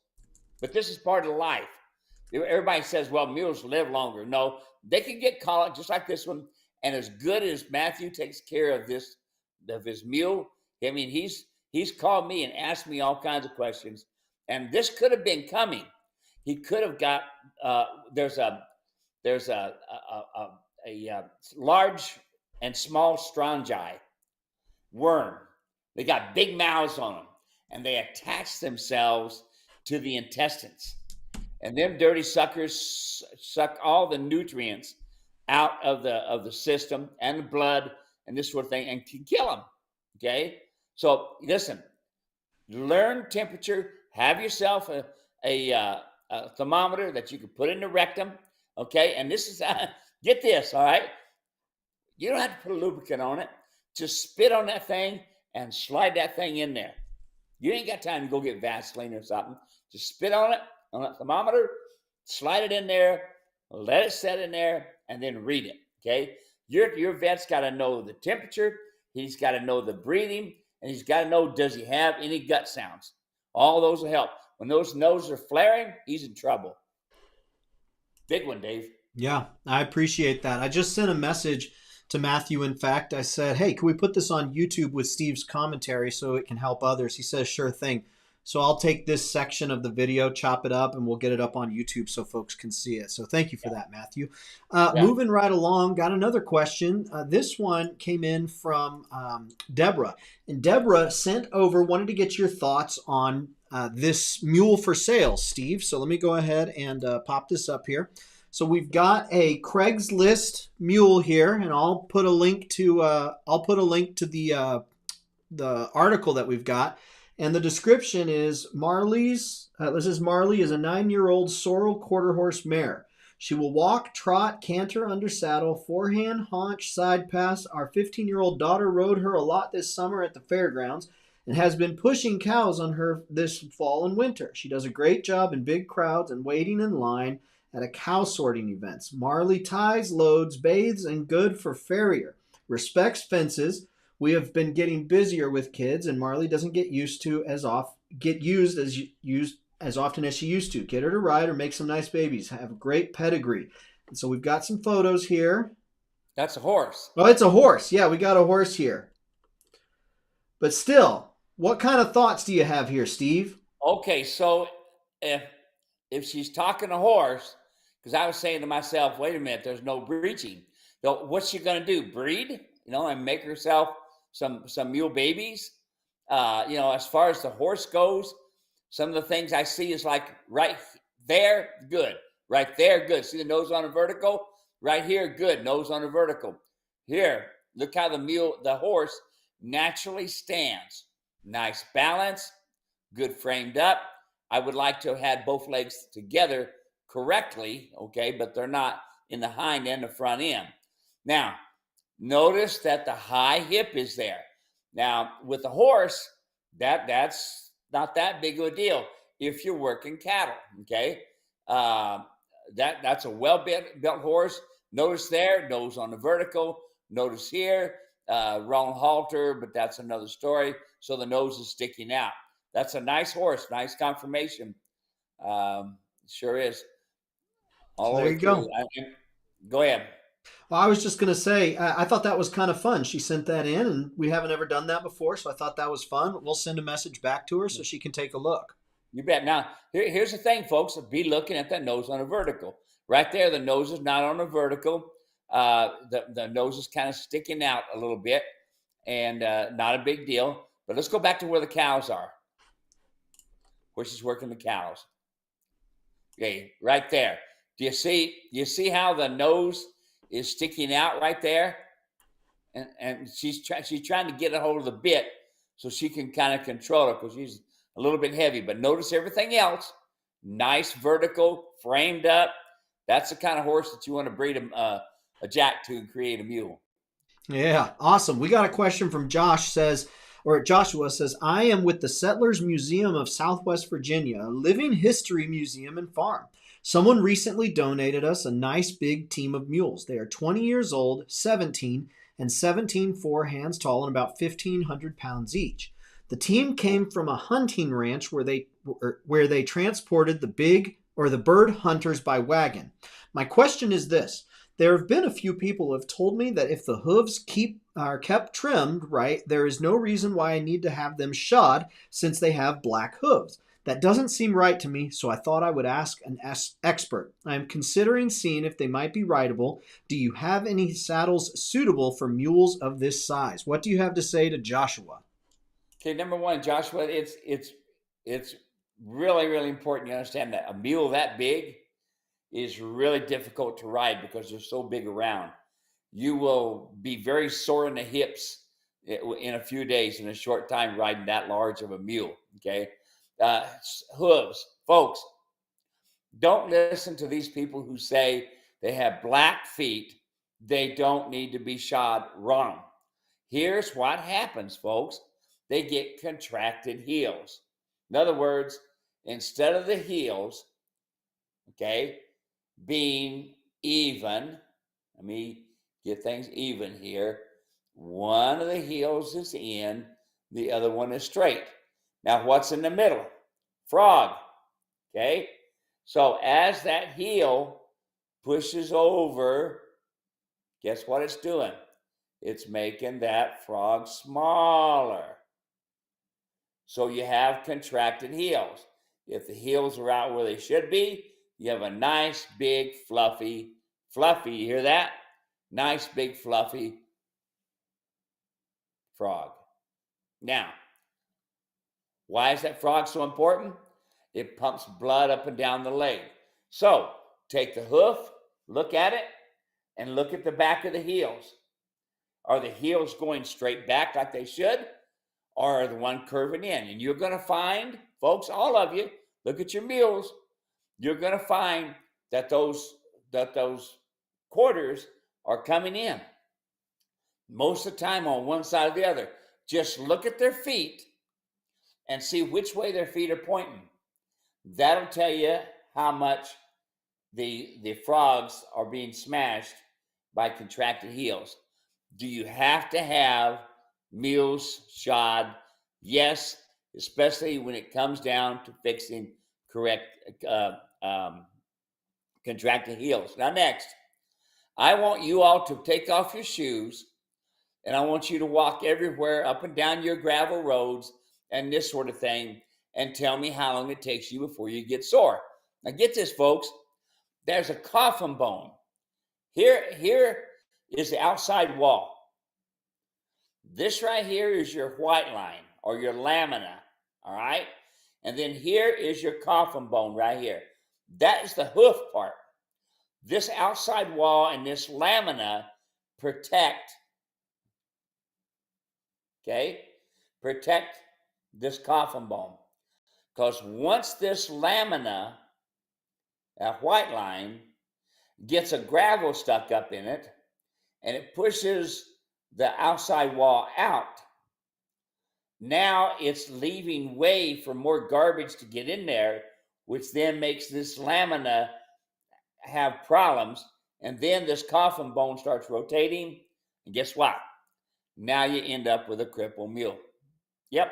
but this is part of life. Everybody says, well, mules live longer. No, they can get colic just like this one. And as good as Matthew takes care of his mule, I mean, he's called me and asked me all kinds of questions, and this could have been coming. He could have got there's a large and small strongi worm. They got big mouths on them, and they attach themselves to the intestines. And them dirty suckers suck all the nutrients out of the system and the blood and this sort of thing, and can kill them. Okay, so listen, learn temperature. Have yourself a thermometer that you can put in the rectum. Okay, and this is get this. All right, you don't have to put a lubricant on it. Just spit on that thing and slide that thing in there. You ain't got time to go get Vaseline or something. Just spit on it on a thermometer, slide it in there, let it set in there, and then read it. Okay, your vet's got to know the temperature. He's got to know the breathing, and he's got to know, does he have any gut sounds? All those will help. When those noses are flaring, he's in trouble. Big one, Dave. Yeah, I appreciate that. I just sent a message to Matthew. In fact, I said, hey, can we put this on YouTube with Steve's commentary so it can help others? He says, sure thing. So I'll take this section of the video, chop it up, and we'll get it up on YouTube so folks can see it. So thank you for that, Matthew. Yeah. Moving right along, got another question. This one came in from Deborah. And Deborah sent over, wanted to get your thoughts on this mule for sale, Steve. So let me go ahead and pop this up here. So we've got a Craigslist mule here, and I'll put a link to the article that we've got. And the description is this is Marley is a 9-year-old sorrel quarter horse mare. She will walk, trot, canter under saddle, forehand, haunch, side pass. Our 15-year-old daughter rode her a lot this summer at the fairgrounds and has been pushing cows on her this fall and winter. She does a great job in big crowds and waiting in line at a cow sorting events. Marley ties, loads, bathes, and good for farrier. Respects fences. We have been getting busier with kids, and Marley doesn't get used as often as she used to. Get her to ride or make some nice babies. Have a great pedigree. And so we've got some photos here. That's a horse. Oh, it's a horse. Yeah, we got a horse here. But still, what kind of thoughts do you have here, Steve? Okay, so if she's talking a horse, because I was saying to myself, wait a minute, there's no breeching. So what's she going to do? Breed, and make herself some mule babies. As far as the horse goes, some of the things I see is like right there, good. Right there, good. See the nose on a vertical? Right here, good. Nose on a vertical. Here, look how the horse naturally stands. Nice balance, good framed up. I would like to have had both legs together correctly, okay, but they're not in the hind end, the front end. Now, notice that the high hip is there. Now, with the horse, that's not that big of a deal if you're working cattle, okay? That's a well-built horse. Notice there, nose on the vertical. Notice here, wrong halter, but that's another story. So the nose is sticking out. That's a nice horse, nice conformation. Sure is. So All the there way you through. go. Go ahead. Well, I was just going to say, I thought that was kind of fun. She sent that in, and we haven't ever done that before, so I thought that was fun. We'll send a message back to her so she can take a look. You bet. Now, here's the thing, folks. Be looking at that nose on a vertical. Right there, the nose is not on a vertical. The nose is kind of sticking out a little bit, and not a big deal. But let's go back to where the cows are, where she's working the cows. Okay, right there. Do you see how the nose is sticking out right there? And she's trying to get a hold of the bit so she can kind of control it because she's a little bit heavy. But notice everything else. Nice vertical, framed up. That's the kind of horse that you want to breed a jack to and create a mule. Yeah, awesome. We got a question from Joshua says, I am with the Settlers Museum of Southwest Virginia, a living history museum and farm. Someone recently donated us a nice big team of mules. They are 20 years old, 17, and 17 forehands tall and about 1,500 pounds each. The team came from a hunting ranch where they transported the bird hunters by wagon. My question is this. There have been a few people who have told me that if the hooves are kept trimmed right, there is no reason why I need to have them shod since they have black hooves. That doesn't seem right to me, so I thought I would ask an expert. I am considering seeing if they might be rideable. Do you have any saddles suitable for mules of this size? What do you have to say to Joshua? Okay, number one, Joshua, it's really, really important you understand that a mule that big is really difficult to ride because they're so big around. You will be very sore in the hips in a few days, in a short time, riding that large of a mule. Okay, hooves, folks. Don't listen to these people who say they have black feet. They don't need to be shod. Wrong. Here's what happens, folks. They get contracted heels. In other words, instead of the heels, okay, being even, let me get things even here. One of the heels is in, the other one is straight. Now, what's in the middle? Frog. Okay. So as that heel pushes over, guess what it's doing? It's making that frog smaller. So you have contracted heels. If the heels are out where they should be, you have a nice, big, fluffy, you hear that? Nice, big, fluffy frog. Now, why is that frog so important? It pumps blood up and down the leg. So, take the hoof, look at it, and look at the back of the heels. Are the heels going straight back like they should? Or are the one curving in? And you're going to find, folks, all of you, look at your mules. You're going to find that those quarters are coming in most of the time on one side or the other. Just look at their feet and see which way their feet are pointing. That'll tell you how much the frogs are being smashed by contracted heels. Do you have to have mules shod? Yes, especially when it comes down to fixing correct contracted heels. Now, next, I want you all to take off your shoes, and I want you to walk everywhere up and down your gravel roads and this sort of thing, and tell me how long it takes you before you get sore. Now, get this, folks. There's a coffin bone. Here is the outside wall. This right here is your white line or your lamina, all right? And then here is your coffin bone right here. That is the hoof part. This outside wall and this lamina protect, okay? Protect this coffin bone. Because once this lamina, that white line, gets a gravel stuck up in it, and it pushes the outside wall out, now it's leaving way for more garbage to get in there, which then makes this lamina have problems. And then this coffin bone starts rotating. And guess what? Now you end up with a crippled mule. Yep.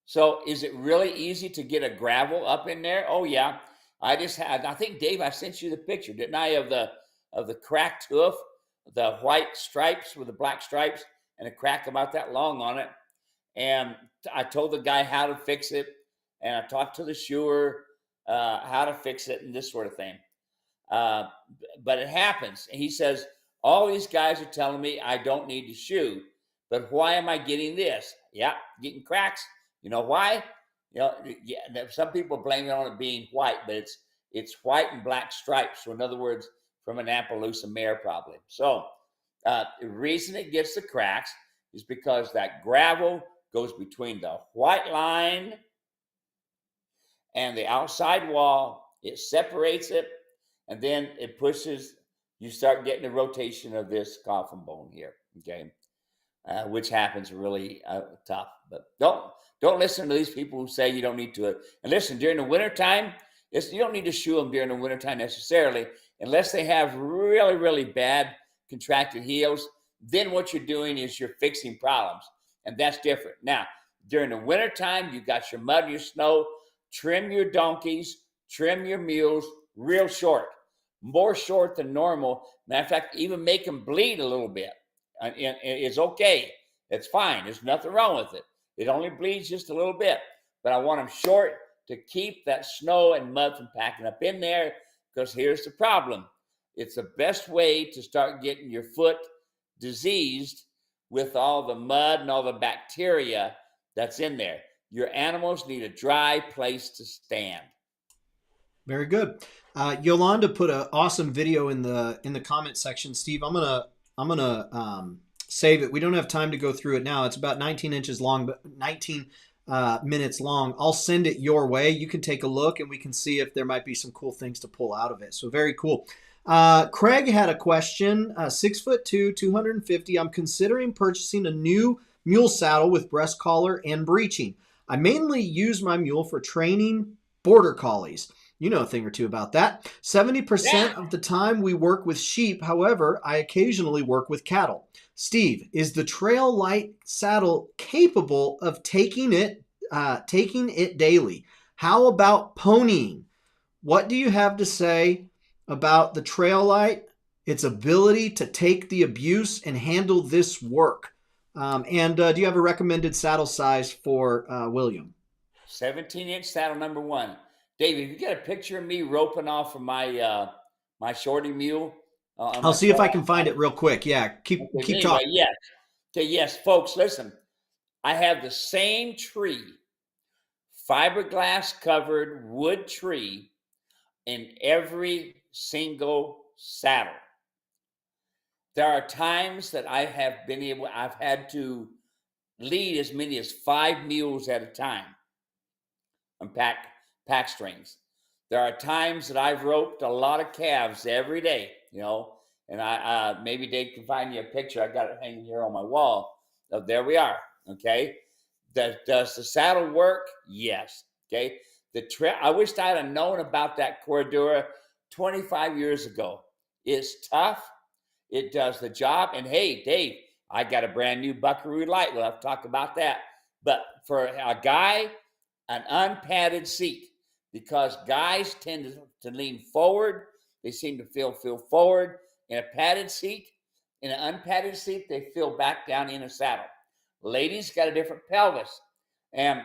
So is it really easy to get a gravel up in there? Oh, yeah. I think, Dave, I sent you the picture, didn't I, of the cracked hoof, the white stripes with the black stripes and a crack about that long on it. And I told the guy how to fix it, and I talked to the shoer how to fix it and this sort of thing. But it happens. And he says, all these guys are telling me I don't need to shoe, but why am I getting this? Yeah, getting cracks. You know why? You know, yeah, some people blame it on it being white, but it's white and black stripes. So in other words, from an Appaloosa mare probably. So the reason it gets the cracks is because that gravel goes between the white line and the outside wall. It separates it, and then it pushes. You start getting the rotation of this coffin bone here, okay, which happens really tough. But don't listen to these people who say you don't need to. And listen, during the wintertime, you don't need to shoe them during the wintertime necessarily, unless they have really, really bad contracted heels. Then what you're doing is you're fixing problems, and that's different. Now, during the wintertime, you've got your mud, your snow. Trim your donkeys, trim your mules real short, more short than normal. Matter of fact, even make them bleed a little bit. And it's okay. It's fine. There's nothing wrong with it. It only bleeds just a little bit. But I want them short to keep that snow and mud from packing up in there, because here's the problem. It's the best way to start getting your foot diseased with all the mud and all the bacteria that's in there. Your animals need a dry place to stand. Very good. Yolanda put an awesome video in the comment section. Steve, I'm gonna save it. We don't have time to go through it now. It's about 19 inches long, but 19 minutes long. I'll send it your way. You can take a look, and we can see if there might be some cool things to pull out of it. So very cool. Craig had a question. 6'2", 250. I'm considering purchasing a new mule saddle with breast collar and breeching. I mainly use my mule for training border collies. You know a thing or two about that. 70% of the time we work with sheep. However, I occasionally work with cattle. Steve, is the Trail Lite saddle capable of taking it daily? How about ponying? What do you have to say about the Trail Lite, its ability to take the abuse and handle this work? And do you have a recommended saddle size for William? 17-inch saddle number one. Dave, if you get a picture of me roping off of my shorty mule on I'll my see if trail. I can find it real quick. Yeah, Okay, but keep anyway, talking. yes. Okay, yes, folks, listen. I have the same tree, fiberglass covered wood tree in every single saddle. There are times that I've had to lead as many as 5 mules at a time on pack strings. There are times that I've roped a lot of calves every day, and I maybe Dave can find you a picture. I got it hanging here on my wall. So there we are. Okay. Does the saddle work? Yes. Okay. I wished I'd have known about that Cordura 25 years ago. It's tough. It does the job. And hey, Dave, I got a brand new Buckaroo Lite. We'll have to talk about that. But for a guy, an unpadded seat, because guys tend to lean forward. They seem to feel forward in a padded seat. In an unpadded seat, they feel back down in a saddle. Ladies got a different pelvis. And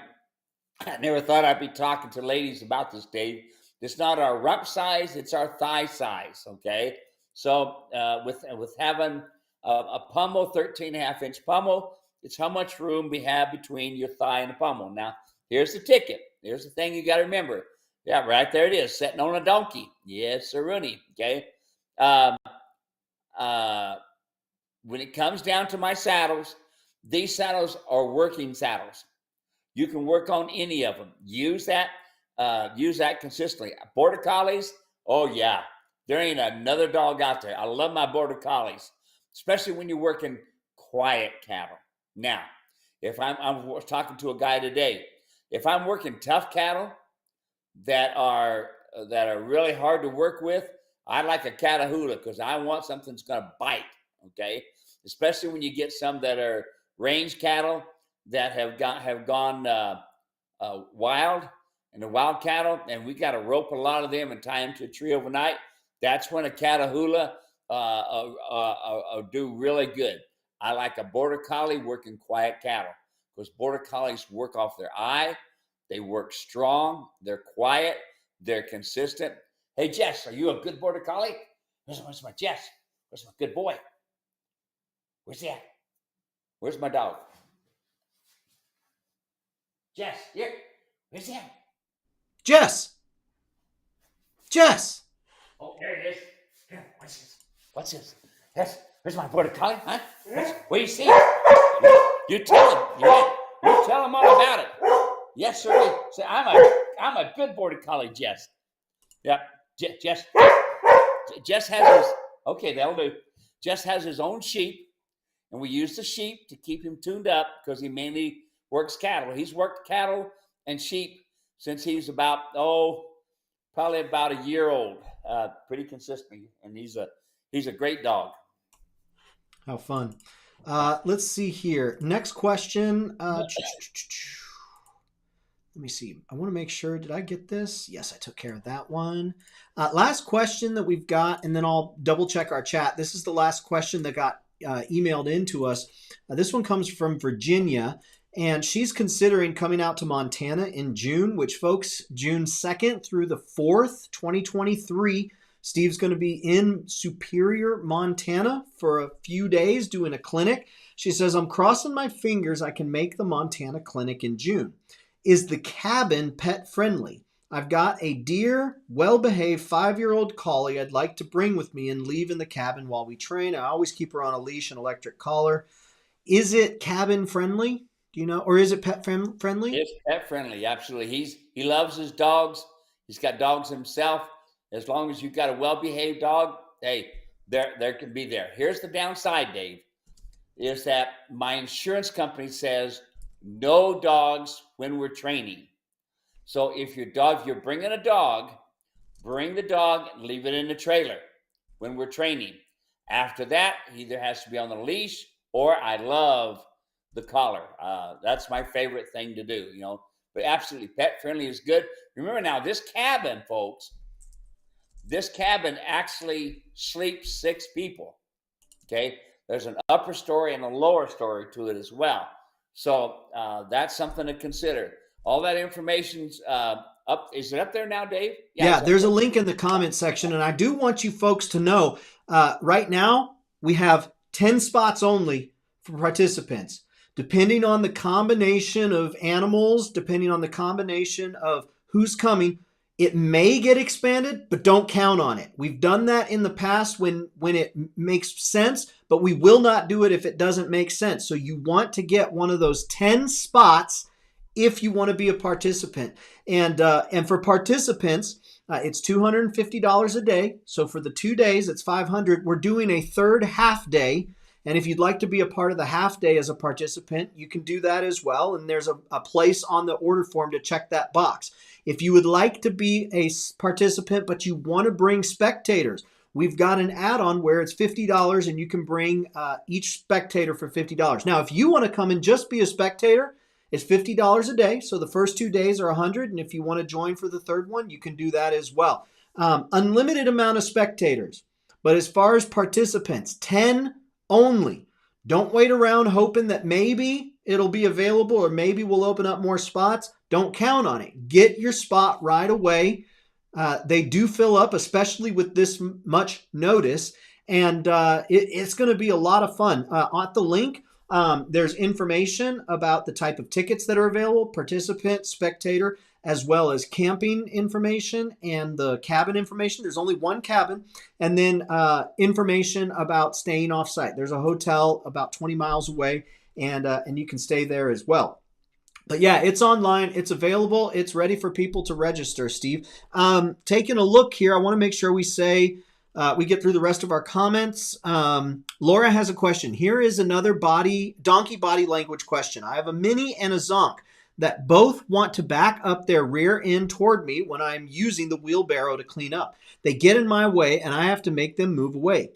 I never thought I'd be talking to ladies about this, Dave. It's not our rump size, it's our thigh size, okay? So with having a pummel, 13.5-inch pummel, it's how much room we have between your thigh and the pummel. Now, here's the ticket. Here's the thing you got to remember. Yeah, right there it is, sitting on a donkey. Yes, sirroony, okay? Um, uh, when it comes down to my saddles, these saddles are working saddles. You can work on any of them. Use that consistently. Border collies, oh yeah, there ain't another dog out there. I love my border collies, especially when you're working quiet cattle. Now, if I'm talking to a guy today, if I'm working tough cattle that are really hard to work with, I like a Catahoula because I want something that's going to bite. Okay, especially when you get some that are range cattle that have gone wild, and the wild cattle, and we got to rope a lot of them and tie them to a tree overnight. That's when a Catahoula do really good. I like a border collie working quiet cattle because border collies work off their eye. They work strong. They're quiet. They're consistent. Hey, Jess, are you a good border collie? Where's my Jess? Where's my good boy? Where's he at? Where's my dog? Jess, here. Where's he at? Jess! Jess! Oh, there it is. Here, what's this? What's this? Yes, where's my border collie? Huh? What do you see? You tell him. You tell him all about it. Yes, sir. Say, I'm a good border collie, Jess. Yeah, Jess has his. Okay, that'll do. Jess has his own sheep, and we use the sheep to keep him tuned up because he mainly works cattle. He's worked cattle and sheep since he's probably about a year old, pretty consistently, and he's a great dog. How fun. Let's see here. Next question. Let me see. I want to make sure. Did I get this? Yes, I took care of that one. Last question that we've got, and then I'll double check our chat. This is the last question that got emailed in to us. This one comes from Virginia, and she's considering coming out to Montana in June, which, folks, June 2nd through the 4th, 2023. Steve's going to be in Superior, Montana for a few days doing a clinic. She says, I'm crossing my fingers I can make the Montana clinic in June. Is the cabin pet friendly? I've got a dear, well-behaved 5-year-old collie I'd like to bring with me and leave in the cabin while we train. I always keep her on a leash and electric collar. Is it cabin friendly? Do you know? Or is it pet friendly? It's pet friendly, absolutely. He loves his dogs. He's got dogs himself. As long as you've got a well-behaved dog, hey, there can be there. Here's the downside, Dave, is that my insurance company says no dogs when we're training. So if you're bringing a dog, bring the dog and leave it in the trailer when we're training. After that, he either has to be on the leash or I love the collar. That's my favorite thing to do, But absolutely, pet friendly is good. Remember now, this cabin, folks, this cabin actually sleeps 6 people. Okay, There's an upper story and a lower story to it as well. So that's something to consider. All that information's up. Is it up there now, Dave? Yeah, Yeah, it's up there's a there. link in the comment section, and I do want you folks to know right now we have 10 spots only for participants. Depending on the combination of animals, depending on the combination of who's coming, it may get expanded, but don't count on it. We've done that in the past when it makes sense, but we will not do it if it doesn't make sense. So you want to get one of those 10 spots if you want to be a participant. And for participants, it's $250 a day. So for the 2 days, it's $500. We're doing a third half day. And if you'd like to be a part of the half day as a participant, you can do that as well. And there's a place on the order form to check that box. If you would like to be a participant, but you want to bring spectators, we've got an add-on where it's $50 and you can bring each spectator for $50. Now, if you want to come and just be a spectator, it's $50 a day. So the first 2 days are $100. And if you want to join for the third one, you can do that as well. Unlimited amount of spectators. But as far as participants, 10 only. Don't wait around hoping that maybe it'll be available or maybe we'll open up more spots. Don't count on it. Get your spot right away. They do fill up, especially with this much notice. And it's going to be a lot of fun. At the link, there's information about the type of tickets that are available, participant, spectator, as well as camping information and the cabin information. There's only one cabin. And then information about staying off site. There's a hotel about 20 miles away, and you can stay there as well. But yeah, it's online. It's available. It's ready for people to register, Steve. Taking a look here, I want to make sure we we get through the rest of our comments. Laura has a question. Here is another donkey body language question. I have a mini and a zonk that both want to back up their rear end toward me when I'm using the wheelbarrow to clean up. They get in my way and I have to make them move away.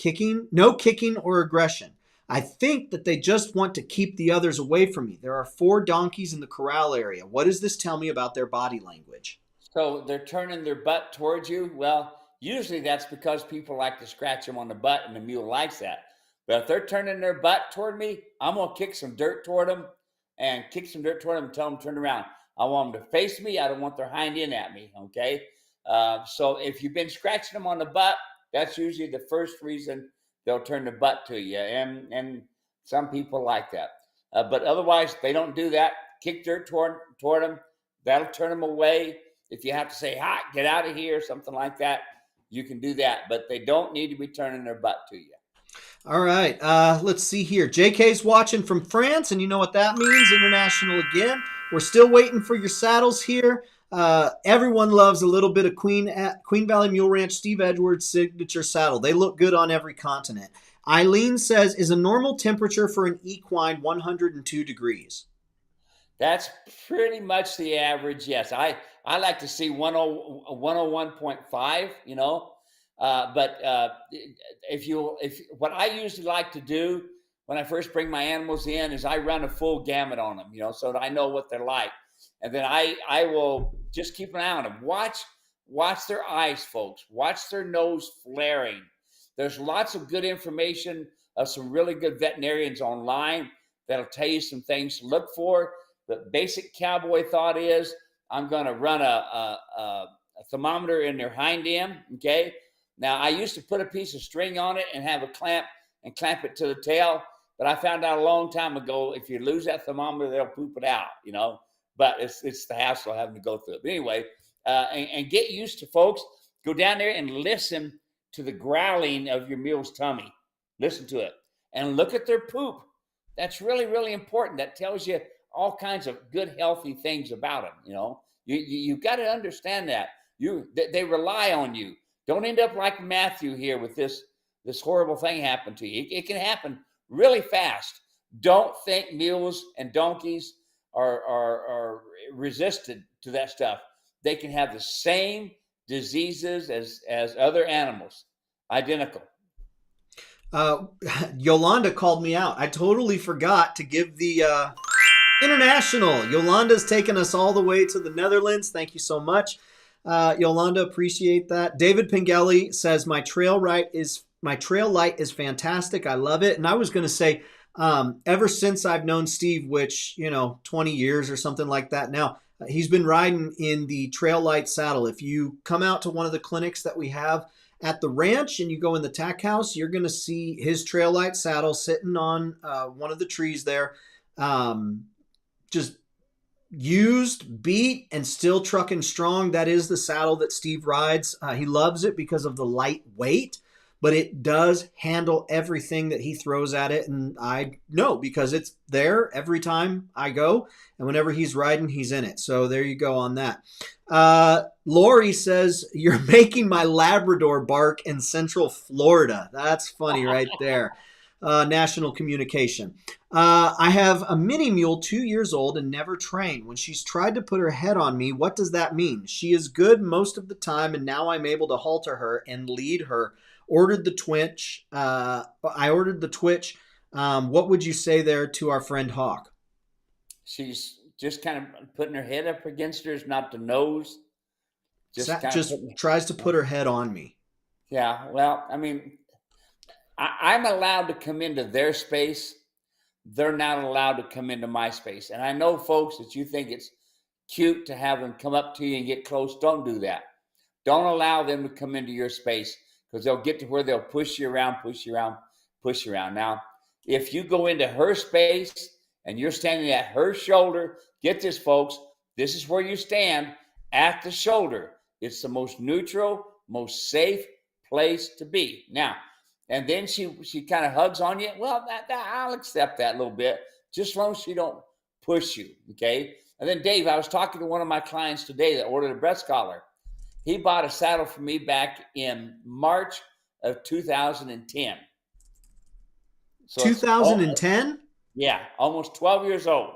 No kicking or aggression. I think that they just want to keep the others away from me. There are 4 donkeys in the corral area. What does this tell me about their body language? So they're turning their butt towards you. Well, usually that's because people like to scratch them on the butt, and the mule likes that. But if they're turning their butt toward me, I'm gonna kick some dirt toward them and tell them turn around. I want them to face me. I don't want their hind end at me. Okay. So if you've been scratching them on the butt, that's usually the first reason they'll turn their butt to you. And some people like that. But otherwise, they don't do that. Kick dirt toward them. That'll turn them away. If you have to say, "Hi, get out of here," something like that, you can do that. But they don't need to be turning their butt to you. All right, let's see here. JK's watching from France, and you know what that means, international again. We're still waiting for your saddles here. Everyone loves a little bit of Queen Valley Mule Ranch Steve Edwards signature saddle. They look good on every continent. Eileen says, is a normal temperature for an equine 102 degrees? That's pretty much the average. Yes, I like to see 101.5, but if what I usually like to do when I first bring my animals in is I run a full gamut on them, so that I know what they're like. And then I will just keep an eye on them. Watch their eyes, folks. Watch their nose flaring. There's lots of good information of some really good veterinarians online that'll tell you some things to look for. The basic cowboy thought is I'm going to run a thermometer in their hind end. Okay. Now I used to put a piece of string on it and have a clamp it to the tail. But I found out a long time ago, if you lose that thermometer, they'll poop it out, but it's the hassle of having to go through it. But anyway, and get used to, folks, go down there and listen to the growling of your mule's tummy. Listen to it and look at their poop. That's really, really important. That tells you all kinds of good, healthy things about them. You've got to understand that they rely on you. Don't end up like Matthew here with this horrible thing happen to you. It can happen really fast. Don't think mules and donkeys are resistant to that stuff. They can have the same diseases as other animals, identical. Yolanda called me out. I totally forgot to give the international. Yolanda's taken us all the way to the Netherlands. Thank you so much, Yolanda. Appreciate that. David Pingelli says my trail ride is my trail light is fantastic. I love it. And I was going to say, ever since I've known Steve, which, 20 years or something like that now, he's been riding in the trail light saddle. If you come out to one of the clinics that we have at the ranch and you go in the tack house, you're going to see his trail light saddle sitting on one of the trees there. Just used, beat, and still trucking strong. That is the saddle that Steve rides. He loves it because of the light weight, but it does handle everything that he throws at it. And I know because it's there every time I go. And whenever he's riding, he's in it. So there you go on that. Lori says, "You're making my Labrador bark in Central Florida." That's funny right there. National communication. I have a mini mule 2 years old and never trained. When she's tried to put her head on me, what does that mean? She is good most of the time, and now I'm able to halter her and lead her. Ordered the twitch. I ordered the twitch. What would you say there to our friend Hawk? She's just kind of putting her head up against hers, not the nose. Just tries to put her head on me. Yeah, well, I mean, I'm allowed to come into their space. They're not allowed to come into my space. And I know, folks, that you think it's cute to have them come up to you and get close. Don't do that. Don't allow them to come into your space because they'll get to where they'll push you around, push you around, push you around. Now, if you go into her space and you're standing at her shoulder, get this, folks, this is where you stand at the shoulder. It's the most neutral, most safe place to be. Now, and then she kind of hugs on you. Well, that I'll accept that a little bit, just as long as she don't push you, okay? And then Dave, I was talking to one of my clients today that ordered a breast collar. He bought a saddle for me back in March of 2010. So 2010? Yeah, almost 12 years old.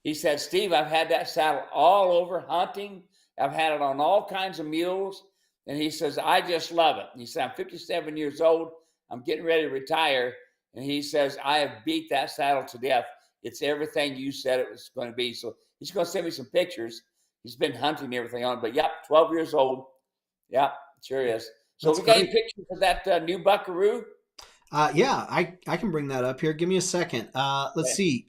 He said, "Steve, I've had that saddle all over hunting. I've had it on all kinds of mules." And he says, "I just love it." And he said, "I'm 57 years old. I'm getting ready to retire." And he says, "I have beat that saddle to death. It's everything you said it was going to be." So he's going to send me some pictures. He's been hunting and everything on it. But yep, 12 years old. Yep, sure is. So That's we got great. any pictures of that new buckaroo? Yeah, I can bring that up here. Give me a second. Let's see.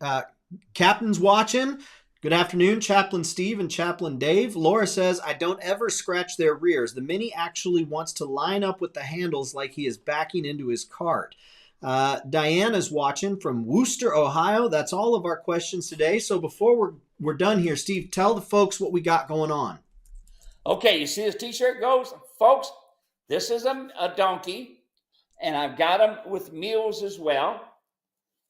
Captain's watching. Good afternoon, Chaplain Steve and Chaplain Dave. Laura says, "I don't ever scratch their rears. The Mini actually wants to line up with the handles like he is backing into his cart." Diana's watching from Wooster, Ohio. That's all of our questions today. So before we're done here, Steve, tell the folks what we got going on. Okay, you see this t-shirt goes? Folks, this is a donkey, and I've got them with mules as well.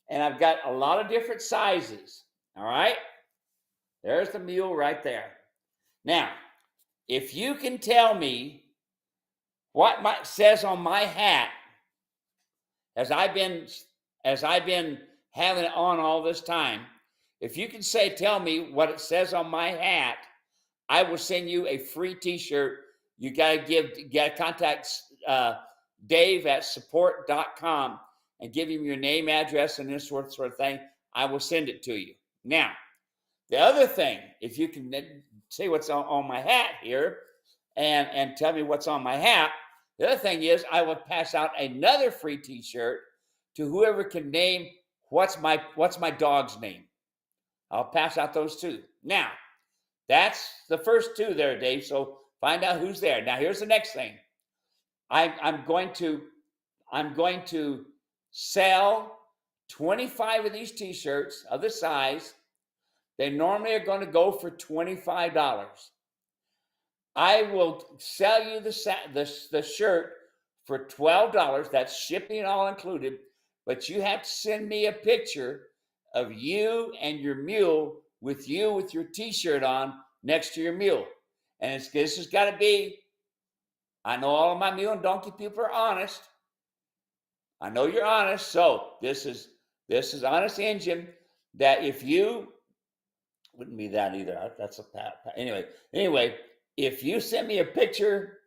And I've got a lot of different sizes. All right? There's the mule right there. Now, if you can tell me what says on my hat, as I've been having it on all this time, if you can tell me what it says on my hat, I will send you a free T-shirt. You gotta contact Dave at support.com and give him your name, address, and this sort of thing. I will send it to you. Now, the other thing, if you can say what's on my hat here and tell me what's on my hat, the other thing is I will pass out another free T-shirt to whoever can name what's my dog's name. I'll pass out those two. Now, that's the first two there, Dave. So find out who's there. Now, here's the next thing. I'm going to sell 25 of these T-shirts of the size. They normally are going to go for $25. I will sell you the shirt for $12. That's shipping all included. But you have to send me a picture of you and your mule with your T-shirt on next to your mule. And this has got to be, I know all of my mule and donkey people are honest. I know you're honest. So this is honest engine that if you wouldn't be that either. That's a anyway, if you send me a picture,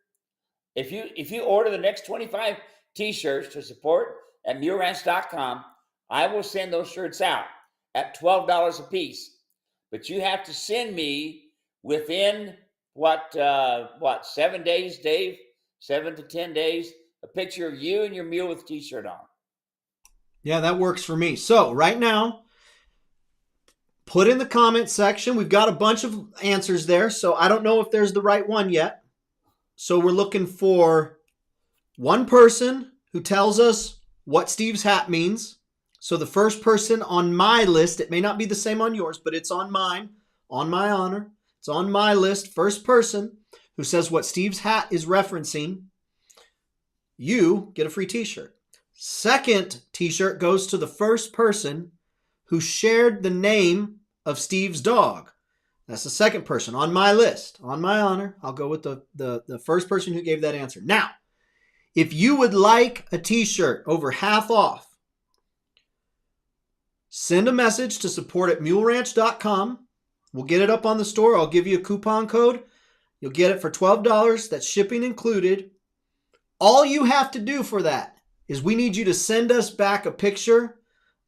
if you order the next 25 T-shirts to support at muleranch.com, I will send those shirts out at $12 a piece. But you have to send me within 7 days, Dave? 7 to 10 days. a picture of you and your mule with a t-shirt on. Yeah, that works for me. So right now, put in the comment section. We've got a bunch of answers there, so I don't know if there's the right one yet. So we're looking for one person who tells us what Steve's hat means. So the first person on my list, it may not be the same on yours, but it's on mine, on my honor. It's on my list. First person who says what Steve's hat is referencing, you get a free t-shirt. Second t-shirt goes to the first person who shared the name of Steve's dog. That's the second person on my list. On my honor, I'll go with the first person who gave that answer. Now, if you would like a t-shirt over half off, send a message to support@muleranch.com. We'll get it up on the store. I'll give you a coupon code. You'll get it for $12. That's shipping included. All you have to do for that is we need you to send us back a picture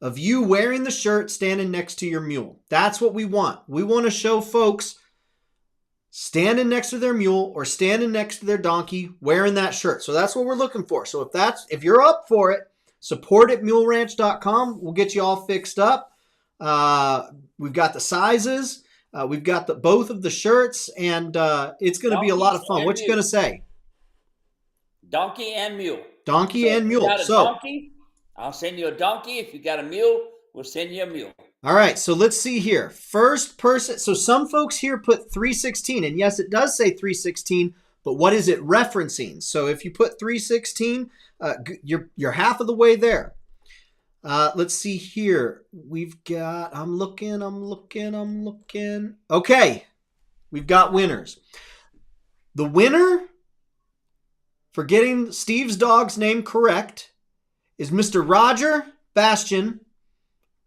of you wearing the shirt standing next to your mule. That's what we want. We want to show folks standing next to their mule or standing next to their donkey wearing that shirt. So that's what we're looking for. So if you're up for it, support@muleranch.com. We'll get you all fixed up. We've got the sizes. We've got both of the shirts, and it's going to be a lot of fun. What you going to say? Donkey and mule. Donkey so and mule. If you got a donkey, I'll send you a donkey. If you got a mule, we'll send you a mule. All right, so let's see here. First person. So some folks here put 316, and yes, it does say 316, but what is it referencing? So if you put 316, you're half of the way there. Let's see here. We've got, I'm looking. Okay, we've got winners. The winner for getting Steve's dog's name correct is Mr. Roger Bastian.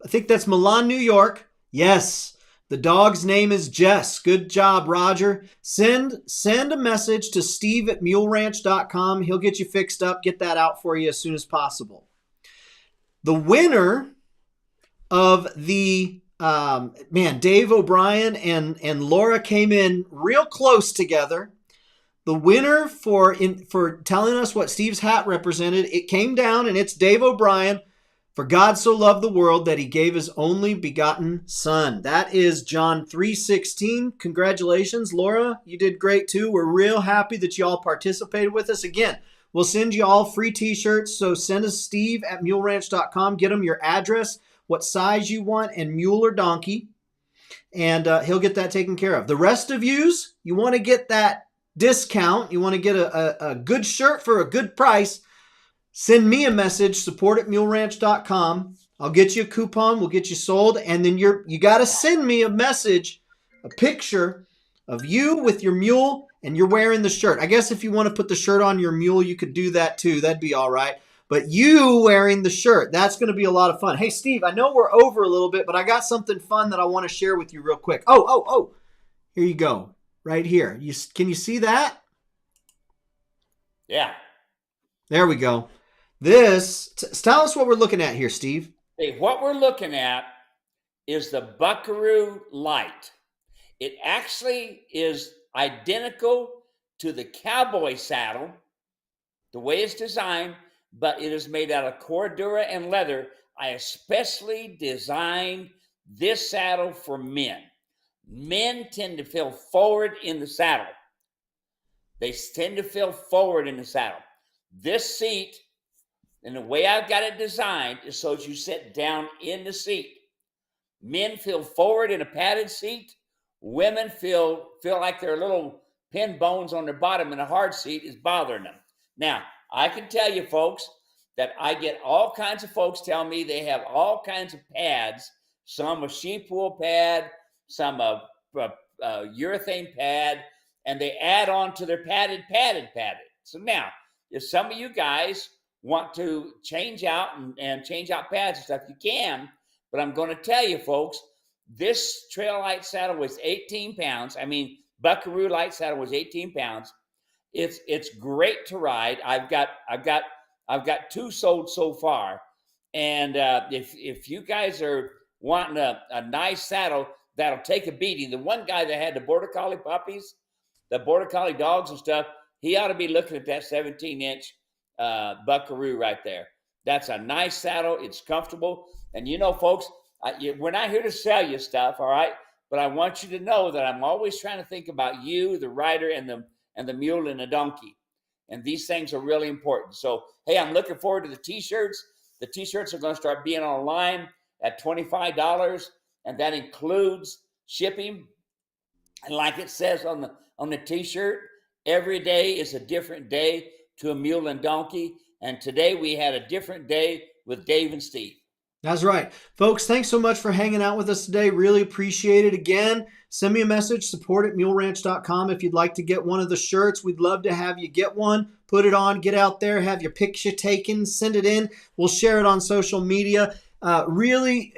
I think that's Milan, New York. Yes, the dog's name is Jess. Good job, Roger. Send a message to steve@muleranch.com. He'll get you fixed up, get that out for you as soon as possible. The winner of the, Dave O'Brien and Laura came in real close together. The winner for telling us what Steve's hat represented, it came down, and it's Dave O'Brien. For God so loved the world that he gave his only begotten son. That is John 3:16. Congratulations, Laura. You did great too. We're real happy that you all participated with us. Again, we'll send you all free t-shirts. So send us steve@muleranch.com. Get him your address, what size you want, and mule or donkey. And he'll get that taken care of. The rest of yous, you want to get that discount. You want to get a good shirt for a good price. Send me a message, support@muleranch.com. I'll get you a coupon. We'll get you sold. And then you got to send me a message, a picture of you with your mule and you're wearing the shirt. I guess if you want to put the shirt on your mule, you could do that too. That'd be all right. But you wearing the shirt, that's going to be a lot of fun. Hey, Steve, I know we're over a little bit, but I got something fun that I want to share with you real quick. Oh. Here you go. Right here. Can you see that? Yeah. There we go. Tell us what we're looking at here, Steve. Hey, what we're looking at is the Buckaroo Lite. It actually is identical to the cowboy saddle, the way it's designed, but it is made out of Cordura and leather. I especially designed this saddle for men. Men tend to feel forward in the saddle. They tend to feel forward in the saddle. This seat, and the way I've got it designed, is so that you sit down in the seat. Men feel forward in a padded seat. Women feel like their little pin bones on their bottom in a hard seat is bothering them. Now, I can tell you, folks, that I get all kinds of folks tell me they have all kinds of pads. Some a sheep wool pad, some a urethane pad, and they add on to their padded. So now, if some of you guys want to change out and change out pads and stuff, you can. But I'm going to tell you, folks, this Trail Lite saddle was 18 pounds. Buckaroo Lite saddle was 18 pounds. It's great to ride. I've got two sold so far. And if you guys are wanting a nice saddle that'll take a beating, the one guy that had the Border Collie puppies, the Border Collie dogs and stuff, he ought to be looking at that 17-inch Buckaroo right there. That's a nice saddle. It's comfortable. And folks, we're not here to sell you stuff, all right? But I want you to know that I'm always trying to think about you, the rider, and the mule and the donkey. And these things are really important. So, hey, I'm looking forward to the t-shirts. The t-shirts are going to start being online at $25, and that includes shipping. And like it says on the t-shirt, every day is a different day to a mule and donkey. And today we had a different day with Dave and Steve. That's right. Folks, thanks so much for hanging out with us today. Really appreciate it. Again, send me a message, support@muleranch.com if you'd like to get one of the shirts. We'd love to have you get one, put it on, get out there, have your picture taken, send it in. We'll share it on social media. Really,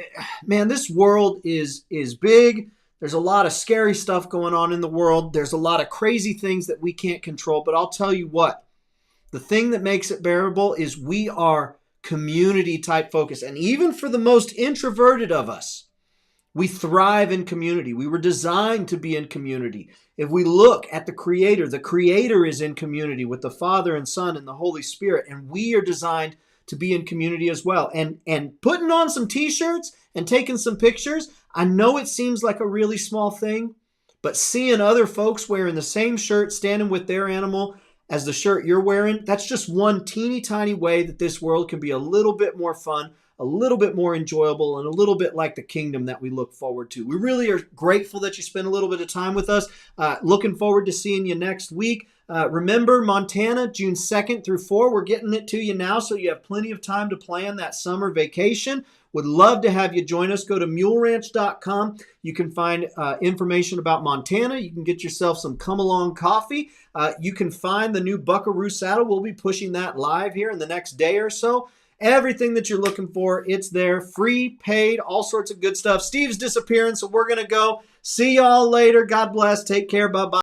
man, this world is big. There's a lot of scary stuff going on in the world. There's a lot of crazy things that we can't control. But I'll tell you what, the thing that makes it bearable is we are community type focus. And even for the most introverted of us, we thrive in community. We were designed to be in community. If we look at the Creator is in community with the Father and Son and the Holy Spirit. And we are designed to be in community as well. And putting on some t-shirts and taking some pictures, I know it seems like a really small thing, but seeing other folks wearing the same shirt, standing with their animal as the shirt you're wearing, that's just one teeny tiny way that this world can be a little bit more fun, a little bit more enjoyable, and a little bit like the kingdom that we look forward to. We really are grateful that you spend a little bit of time with us. Looking forward to seeing you next week. Remember, Montana, June 2nd through 4. We're getting it to you now, so you have plenty of time to plan that summer vacation. Would love to have you join us. Go to muleranch.com. You can find information about Montana. You can get yourself some come-along coffee. You can find the new Buckaroo saddle. We'll be pushing that live here in the next day or so. Everything that you're looking for, it's there. Free, paid, all sorts of good stuff. Steve's disappearing, so we're going to go. See y'all later. God bless. Take care. Bye-bye.